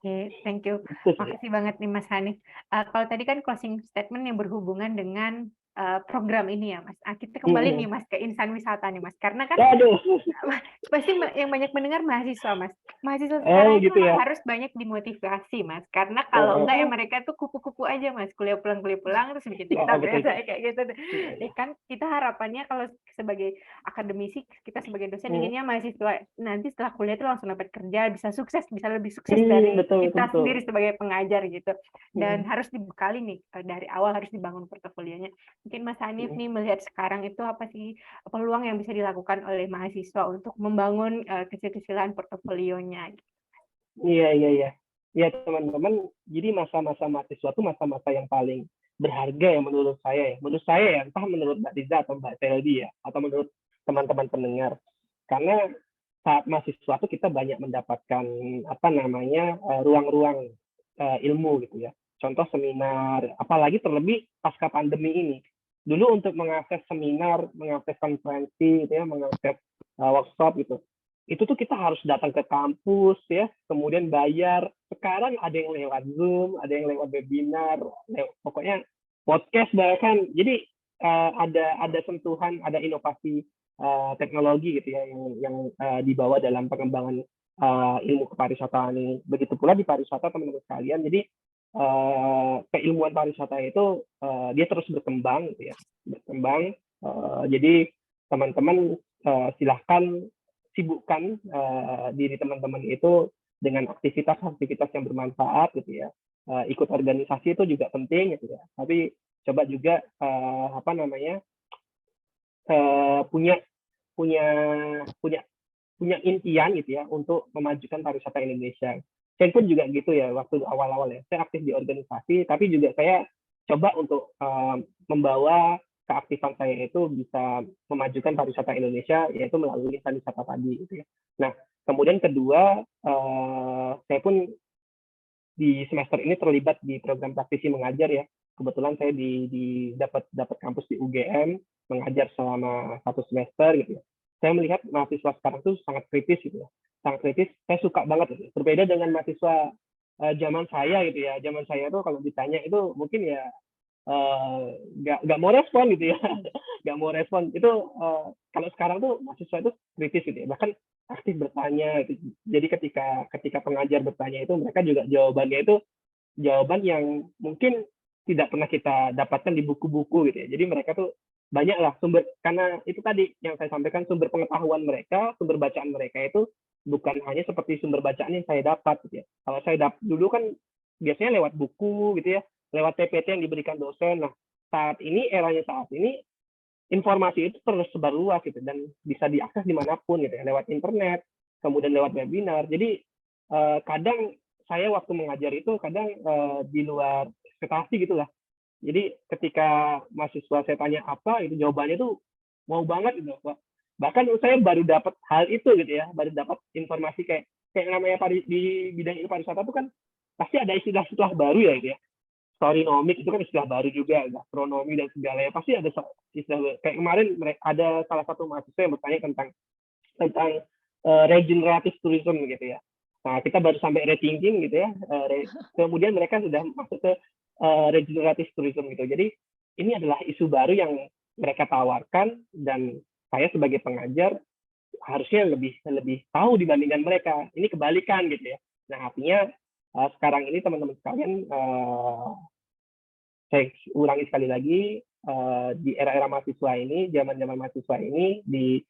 Oke, thank you. Makasih banget nih Mas Hanif. Kalau tadi kan closing statement yang berhubungan dengan program ini ya Mas. Kita kembali nih Mas ke insan wisata nih Mas. Karena kan pasti yang banyak mendengar mahasiswa Mas. Mahasiswa sekarang gitu itu ya? harus banyak dimotivasi Mas. Karena kalau enggak ya mereka tuh kupu-kupu aja Mas. Kuliah pulang terus bikin TikTok kayak gitu. Ya kan kita harapannya kalau sebagai akademisi, kita sebagai dosen inginnya mahasiswa nanti setelah kuliah itu langsung dapat kerja, bisa sukses, bisa lebih sukses dari kita sendiri sebagai pengajar gitu. Dan harus dibekali nih dari awal, harus dibangun portofolionya. Mungkin Mas Hanif nih melihat sekarang itu apa sih peluang yang bisa dilakukan oleh mahasiswa untuk membangun kecil-kecilan portofolionya? Iya. Ya teman-teman, jadi masa-masa mahasiswa itu masa-masa yang paling berharga ya menurut saya ya. Menurut saya ya, entah menurut Mbak Riza atau Mbak Seldi ya, atau menurut teman-teman pendengar. Karena saat mahasiswa itu kita banyak mendapatkan ruang-ruang ilmu gitu ya. Contoh seminar, apalagi terlebih pasca pandemi ini. Dulu untuk mengakses seminar, mengakses konferensi, gitu ya, mengakses workshop gitu, itu tuh kita harus datang ke kampus ya, kemudian bayar. Sekarang ada yang lewat Zoom, ada yang lewat webinar, pokoknya podcast bahkan. Jadi ada sentuhan, ada inovasi teknologi gitu ya yang dibawa dalam pengembangan ilmu kepariwisataan ini. Begitu pula di pariwisata teman-teman sekalian. Jadi keilmuan pariwisata itu dia terus berkembang gitu ya, berkembang. Jadi teman-teman silahkan sibukkan diri teman-teman itu dengan aktivitas-aktivitas yang bermanfaat gitu ya. Ikut organisasi itu juga penting gitu ya. Tapi coba juga punya punya punya punya impian gitu ya untuk memajukan pariwisata Indonesia. Saya pun juga gitu ya waktu awal-awal ya. Saya aktif di organisasi, tapi juga saya coba untuk membawa keaktifan saya itu bisa memajukan pariwisata Indonesia, yaitu melalui pariwisata tadi gitu ya. Nah, kemudian kedua, saya pun di semester ini terlibat di program praktisi mengajar ya. Kebetulan saya dapat kampus di UGM, mengajar selama 1 semester gitu ya. Saya melihat mahasiswa sekarang itu sangat kritis gitu ya. Sangat kritis, saya suka banget gitu. Berbeda dengan mahasiswa zaman saya gitu ya. Zaman saya tuh kalau ditanya itu mungkin ya nggak mau respon gitu ya. Nggak mau respon. Itu kalau sekarang tuh mahasiswa itu kritis gitu ya. Bahkan aktif bertanya gitu. Jadi ketika pengajar bertanya itu mereka juga jawabannya itu jawaban yang mungkin tidak pernah kita dapatkan di buku-buku gitu ya. Jadi mereka tuh banyaklah sumber, karena itu tadi yang saya sampaikan, sumber pengetahuan mereka, sumber bacaan mereka itu bukan hanya seperti sumber bacaan yang saya dapat gitu ya. Kalau saya dulu kan biasanya lewat buku gitu ya, lewat PPT yang diberikan dosen. Nah, eranya saat ini informasi itu tersebar luas gitu dan bisa diakses dimanapun gitu ya, lewat internet, kemudian lewat webinar. Jadi kadang saya waktu mengajar itu kadang di luar ekspektasi gitu lah. Jadi ketika mahasiswa saya tanya apa, itu jawabannya tuh mau banget gitu. Bahkan saya baru dapat hal itu gitu ya, baru dapat informasi kayak namanya di bidang ilmu pariwisata itu kan pasti ada istilah-istilah baru ya gitu ya. Storynomic itu kan istilah baru juga, gastronomi dan segalanya pasti ada istilah. Kayak kemarin ada salah satu mahasiswa yang bertanya tentang regenerative tourism gitu ya. Nah, kita baru sampai rethinking gitu ya. Kemudian mereka sudah masuk ke regenerative tourism gitu. Jadi ini adalah isu baru yang mereka tawarkan dan saya sebagai pengajar harusnya lebih tahu dibandingkan mereka. Ini kebalikan gitu ya. Nah, artinya sekarang ini teman-teman sekalian, saya ulangi sekali lagi, di era-era mahasiswa ini, zaman-zaman mahasiswa ini, di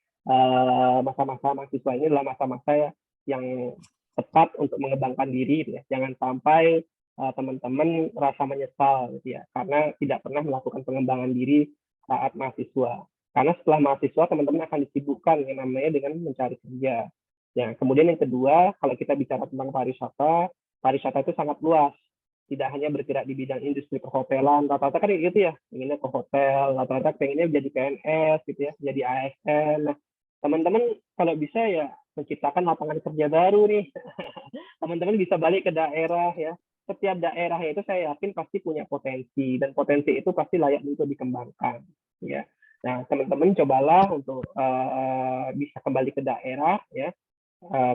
masa-masa mahasiswa ini adalah masa-masa yang tepat untuk mengembangkan diri gitu ya. Jangan sampai teman-teman rasa menyesal gitu ya, karena tidak pernah melakukan pengembangan diri saat mahasiswa. Karena setelah mahasiswa teman-teman akan disibukkan yang namanya dengan mencari kerja. Ya, kemudian yang kedua, kalau kita bicara tentang pariwisata itu sangat luas. Tidak hanya bergerak di bidang industri perhotelan, rata-rata kan gitu ya, inginnya ke hotel, rata-rata pengennya jadi PNS gitu ya, jadi ASN. Nah, teman-teman kalau bisa ya menciptakan lapangan kerja baru nih. Teman-teman bisa balik ke daerah ya. Setiap daerah itu saya yakin pasti punya potensi dan potensi itu pasti layak untuk dikembangkan ya. Nah, teman-teman cobalah untuk bisa kembali ke daerah ya.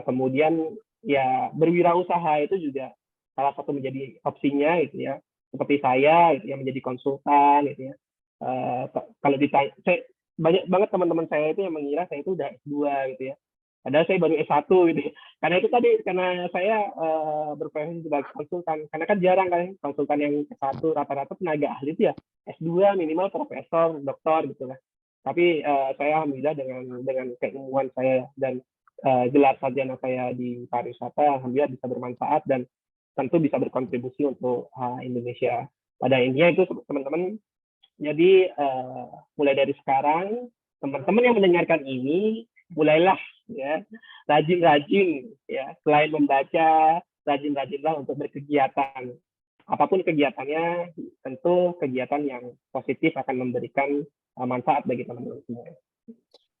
Kemudian ya berwirausaha itu juga salah satu menjadi opsinya gitu ya. Seperti saya gitu ya, menjadi konsultan gitu ya. Kalau ditanya, banyak banget teman-teman saya itu yang mengira saya itu udah S2 gitu ya. Padahal saya baru S1 gitu. Karena itu tadi, karena saya berprofesi sebagai konsultan. Karena kan jarang kan konsultan yang S1, rata-rata tenaga ahli itu ya S2 minimal profesor, doktor gitu lah. Tapi saya alhamdulillah dengan keilmuan saya dan gelar sarjana saya di pariwisata, alhamdulillah bisa bermanfaat dan tentu bisa berkontribusi untuk Indonesia. Pada intinya itu teman-teman, jadi mulai dari sekarang, teman-teman yang mendengarkan ini, mulailah ya rajin-rajin ya, selain membaca, rajin-rajinlah untuk berkegiatan. Apapun kegiatannya, tentu kegiatan yang positif akan memberikan manfaat bagi teman-teman semua.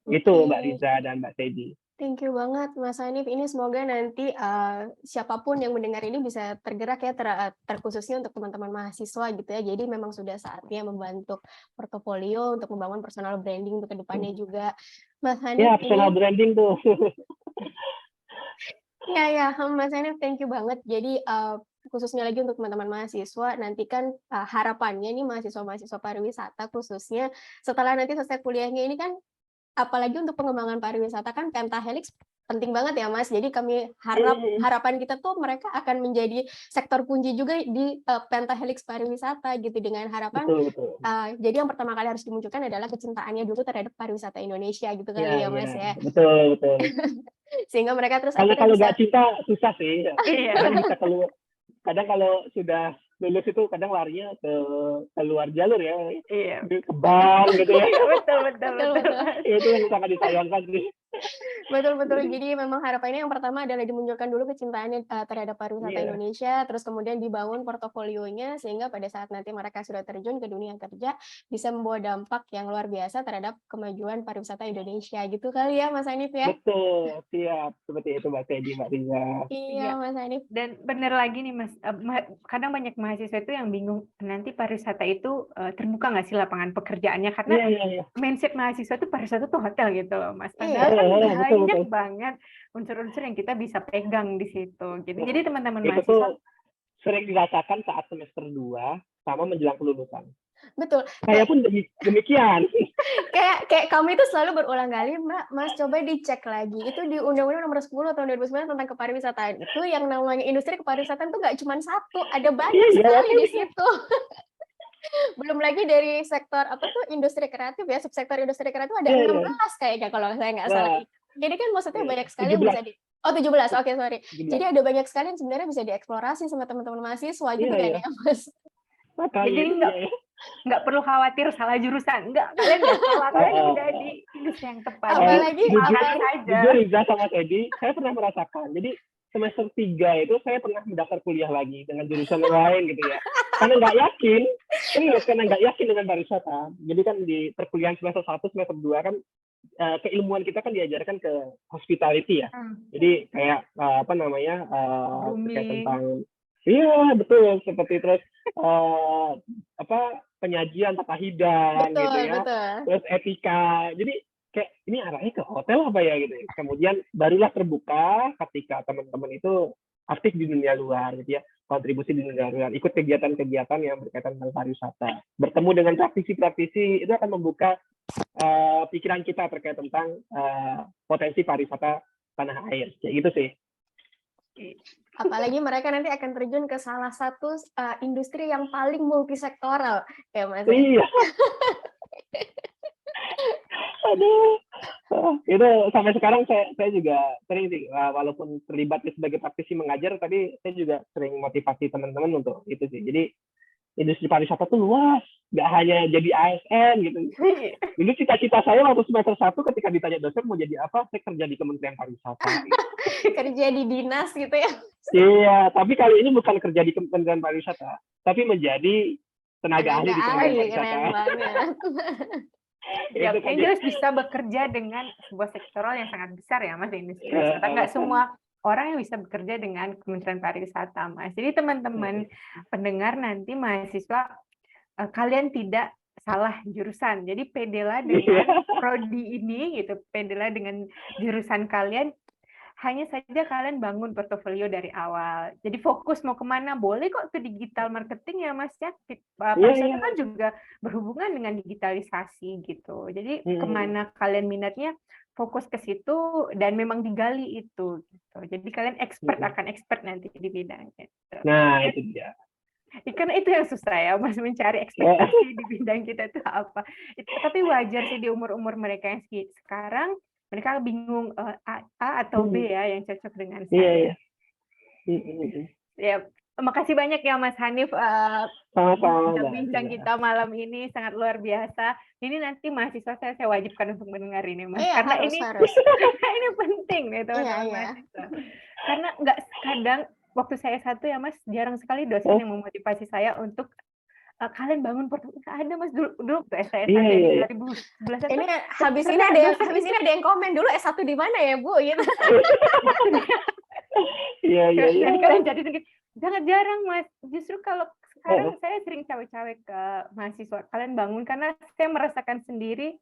Itu Mbak Riza dan Mbak Teddy. Thank you banget Mas Hanif. Ini semoga nanti siapapun yang mendengar ini bisa tergerak ya, terkhususnya untuk teman-teman mahasiswa gitu ya. Jadi memang sudah saatnya membentuk portofolio untuk membangun personal branding untuk kedepannya juga. Mas Hanif, ya, personal branding tuh. Ya, Mas Hanif, thank you banget. Jadi khususnya lagi untuk teman-teman mahasiswa, nanti kan harapannya nih mahasiswa-mahasiswa pariwisata khususnya setelah nanti selesai kuliahnya ini kan, apalagi untuk pengembangan pariwisata kan Pentahelix penting banget ya Mas. Jadi kami harapan kita tuh mereka akan menjadi sektor kunci juga di pentahelix pariwisata gitu, dengan harapan Betul. jadi yang pertama kali harus dimunculkan adalah kecintaannya dulu terhadap pariwisata Indonesia gitu kali ya Mas ya. Betul. Sehingga mereka terus Kalau akhirnya bisa nggak cinta susah sih. Iya. Kadang bisa keluar. Kadang kalau sudah lulus itu kadang larinya ke luar jalur ya. Iya. Ke bank gitu ya. Betul. Itu yang sangat disayangkan sih. Betul. Jadi memang harapannya yang pertama adalah dimunculkan dulu kecintaannya terhadap pariwisata Indonesia, terus kemudian dibangun portofolionya sehingga pada saat nanti mereka sudah terjun ke dunia kerja bisa membawa dampak yang luar biasa terhadap kemajuan pariwisata Indonesia gitu kali ya Mas Hanif ya. Betul, siap. Seperti itu Mbak Teddy, Mbak Riza. Iya Mas Hanif. Dan benar lagi nih Mas, kadang banyak mahasiswa itu yang bingung nanti pariwisata itu terbuka nggak sih lapangan pekerjaannya, karena mindset mahasiswa itu pariwisata tuh hotel gitu loh Mas. Padahal banyak banget unsur-unsur yang kita bisa pegang di situ gitu. Jadi teman-teman mahasiswa itu tuh sering dirasakan saat semester 2 sama menjelang kelulusan. Betul. Saya pun demikian. kayak kami itu selalu berulang kali, Mas coba dicek lagi. Itu di Undang-Undang Nomor 10 tahun 2009 tentang kepariwisataan. Itu yang namanya industri kepariwisataan itu nggak cuma satu, ada banyak sekali di situ. Belum lagi dari sektor industri kreatif ya, subsektor industri kreatif ada 16 kayaknya kalau saya nggak salah. Jadi kan maksudnya banyak sekali yang bisa 17, oke sorry. 17. Jadi ada banyak sekali yang sebenarnya bisa dieksplorasi sama teman-teman mahasiswa gitu kan ya Mas. Jadi nggak perlu khawatir salah jurusan, kalian nggak salah, kalian udah di industri yang tepat. Apalagi jujur Riza sama Teddy, saya pernah merasakan. Jadi semester 3 itu saya pernah mendaftar kuliah lagi dengan jurusan lain gitu ya. Karena nggak yakin dengan pariwisata. Jadi kan di perkuliahan semester 1, semester 2 kan keilmuan kita kan diajarkan ke hospitality ya. Jadi kayak kayak tentang betul, seperti terus penyajian tata hidangan gitu ya. Betul. Terus etika. Jadi kayak ini arahnya ke hotel apa ya gitu. Kemudian barulah terbuka ketika teman-teman itu aktif di dunia luar gitu ya, kontribusi di dunia luar, ikut kegiatan-kegiatan yang berkaitan dengan pariwisata, bertemu dengan praktisi-praktisi, itu akan membuka pikiran kita terkait tentang potensi pariwisata tanah air, kayak gitu sih. Apalagi mereka nanti akan terjun ke salah satu industri yang paling multisektoral ya Mas. Iya. Aduh, itu sampai sekarang saya juga sering sih, walaupun terlibat sebagai praktisi mengajar, tapi saya juga sering motivasi teman-teman untuk itu sih. Jadi industri pariwisata tuh luas, nggak hanya jadi ASN gitu. Dulu cita-cita saya waktu semester 1 ketika ditanya dosen mau jadi apa, saya kerja di Kementerian Pariwisata. Kerja di dinas gitu ya? Iya, tapi kali ini bukan kerja di Kementerian Pariwisata, tapi menjadi tenaga ahli di Kementerian Pariwisata. Yang jelas bisa bekerja dengan sebuah sektoral yang sangat besar ya Mas, industri pariwisata. Nggak semua orang yang bisa bekerja dengan Kementerian Pariwisata Mas. Jadi teman-teman pendengar nanti mahasiswa, kalian tidak salah jurusan. Jadi pedelah dengan prodi ini gitu, pedelah dengan jurusan kalian. Hanya saja kalian bangun portofolio dari awal. Jadi fokus mau kemana, boleh kok ke digital marketing ya Mas ya. Pariwisata kan juga berhubungan dengan digitalisasi gitu. Jadi kemana kalian minatnya, fokus ke situ dan memang digali itu. Gitu. Jadi kalian akan expert nanti di bidangnya. Gitu. Nah itu dia. Karena itu yang susah ya Mas, mencari ekspektasi di bidang kita itu apa. Tapi wajar sih di umur-umur mereka yang sekarang, mereka bingung A atau B ya yang cocok dengan saya. Ya, makasih banyak ya Mas Hanif. Bincang kita malam ini sangat luar biasa. Ini nanti mahasiswa saya wajibkan untuk mendengar ini Mas, karena harus. Ini penting nih teman-teman mahasiswa. Karena kadang waktu saya satu ya Mas, jarang sekali dosen yang memotivasi saya untuk kalian bangun portofolio. Ada Mas dulu S1 di 2011. Ini habis ini ada yang komen dulu S1 di mana ya Bu gitu. Iya. Kalian jadi sedikit jangan jarang Mas. Justru kalau sekarang saya sering cawe-cawe ke mahasiswa, kalian bangun, karena saya merasakan sendiri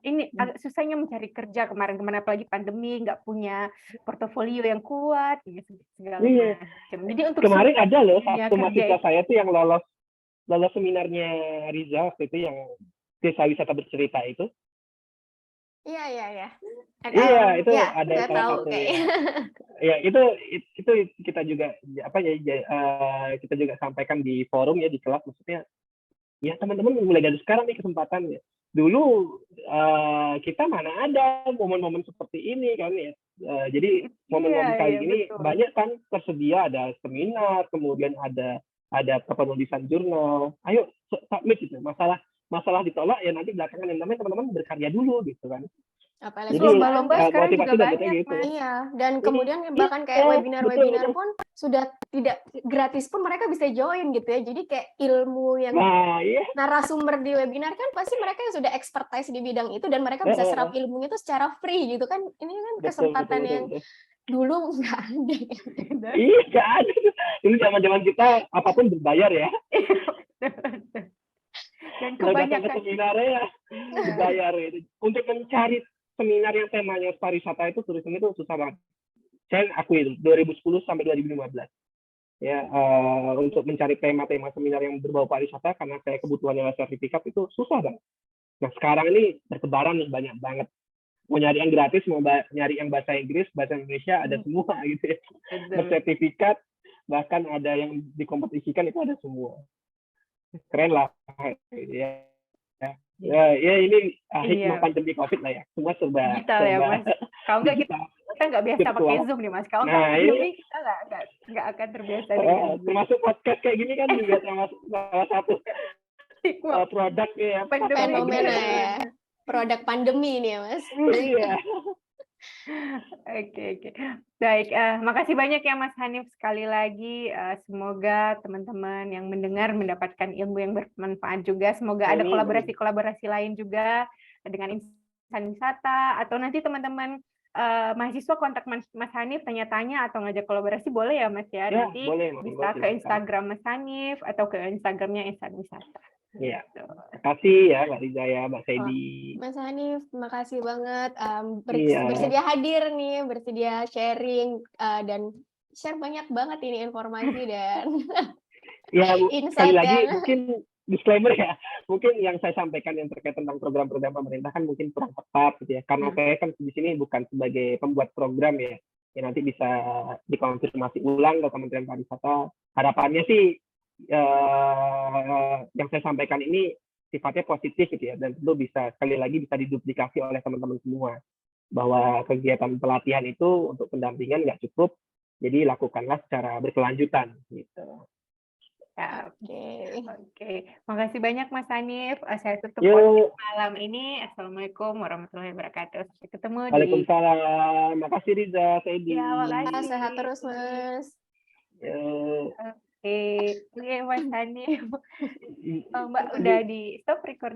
ini agak susahnya mencari kerja kemarin-kemarin, apalagi pandemi, nggak punya portofolio yang kuat, segala macam. Jadi untuk kemarin ada loh satu mahasiswa saya tuh yang lolos seminarnya Riza waktu itu, yang desa wisata bercerita itu. Iya, iya, iya. Iya, itu Ya, ada saya salah tahu satu kayak. ya. Ya, itu kita juga apa ya, kita juga sampaikan di forum ya, di kelas, maksudnya ya teman-teman mulai dari sekarang nih kesempatannya. Dulu kita mana ada momen-momen seperti ini kan ya. Jadi momen-momen kali Iya, ini betul. banyak kan tersedia, ada seminar, kemudian ada penulisan jurnal. Ayo submit gitu. Masalah ditolak ya nanti belakangan, yang namanya teman-teman berkarya dulu gitu kan. Apalagi Jadi Lomba-lomba sekarang juga motivasi dan banyak, gitu. Mas. iya, dan kemudian bahkan kayak Iya, webinar-webinar betul. pun sudah tidak gratis pun mereka bisa join gitu ya. Jadi kayak ilmu yang Nah, iya. narasumber di webinar kan pasti mereka yang sudah expertise di bidang itu dan mereka bisa serap ilmunya itu secara free gitu kan. Ini kan kesempatan yang dulu nggak ada. Iya, nggak ada. Dulu zaman-zaman kita apapun berbayar ya. Dan Kebanyakan kebanyakan seminarnya ya dibayar itu. Untuk mencari seminar yang temanya pariwisata itu, turisme itu susah banget. Saya akui itu 2010 sampai 2015. Ya, untuk mencari tema-tema seminar yang berbau pariwisata karena saya kebutuhannya sertifikat itu susah banget. Nah, sekarang ini bertebaran nih banyak banget. Mau nyari yang gratis, mau nyari yang bahasa Inggris, bahasa Indonesia, ada semua gitu ya. Bersertifikat, bahkan ada yang dikompetisikan, itu ada semua. Keren lah ya. Ya ini hikmah pandemi COVID lah ya, semua serba digital ya, Mas. Kalau nggak kita nggak biasa virtual. pakai Zoom nih, Mas. Kalau nggak pandemi kita nggak akan terbiasa dengan Zoom. Termasuk podcast kayak gini kan juga salah satu produk ya, fenomena ya, produk pandemi ini ya, Mas. Iya. Oke. Baik, makasih banyak ya Mas Hanif sekali lagi. Semoga teman-teman yang mendengar mendapatkan ilmu yang bermanfaat juga. Semoga ada kolaborasi-kolaborasi lain juga dengan insan wisata, atau nanti teman-teman mahasiswa kontak Mas Hanif, tanya-tanya atau ngajak kolaborasi, boleh ya Mas ya? Nanti boleh, bisa ke Instagram Mas Hanif atau ke Instagramnya Insan Wisata. Iya. Terima kasih ya Mbak Riza ya, Mbak Sedi. Mas Hanif, makasih banget bersedia hadir nih, bersedia sharing dan share banyak banget ini informasi dan ya insight sekali lagi yang... mungkin disclaimer ya, mungkin yang saya sampaikan yang terkait tentang program-program pemerintah kan mungkin kurang tepat gitu ya, karena saya kan di sini bukan sebagai pembuat program ya, nanti bisa dikonfirmasi ulang ke Kementerian Pariwisata. Harapannya sih yang saya sampaikan ini sifatnya positif gitu ya, dan tentu bisa sekali lagi bisa diduplikasi oleh teman-teman semua, bahwa kegiatan pelatihan itu untuk pendampingan nggak cukup, jadi lakukanlah secara berkelanjutan gitu. Oke. Makasih banyak Mas Hanif. Saya tutup podcast malam ini. Assalamualaikum warahmatullahi wabarakatuh. Sampai ketemu di... Waalaikumsalam. Makasih Riza, Teddy. Ya, makasih. Sehat terus, Mas. Oke, Mas Hanif. Mbak udah di stop record.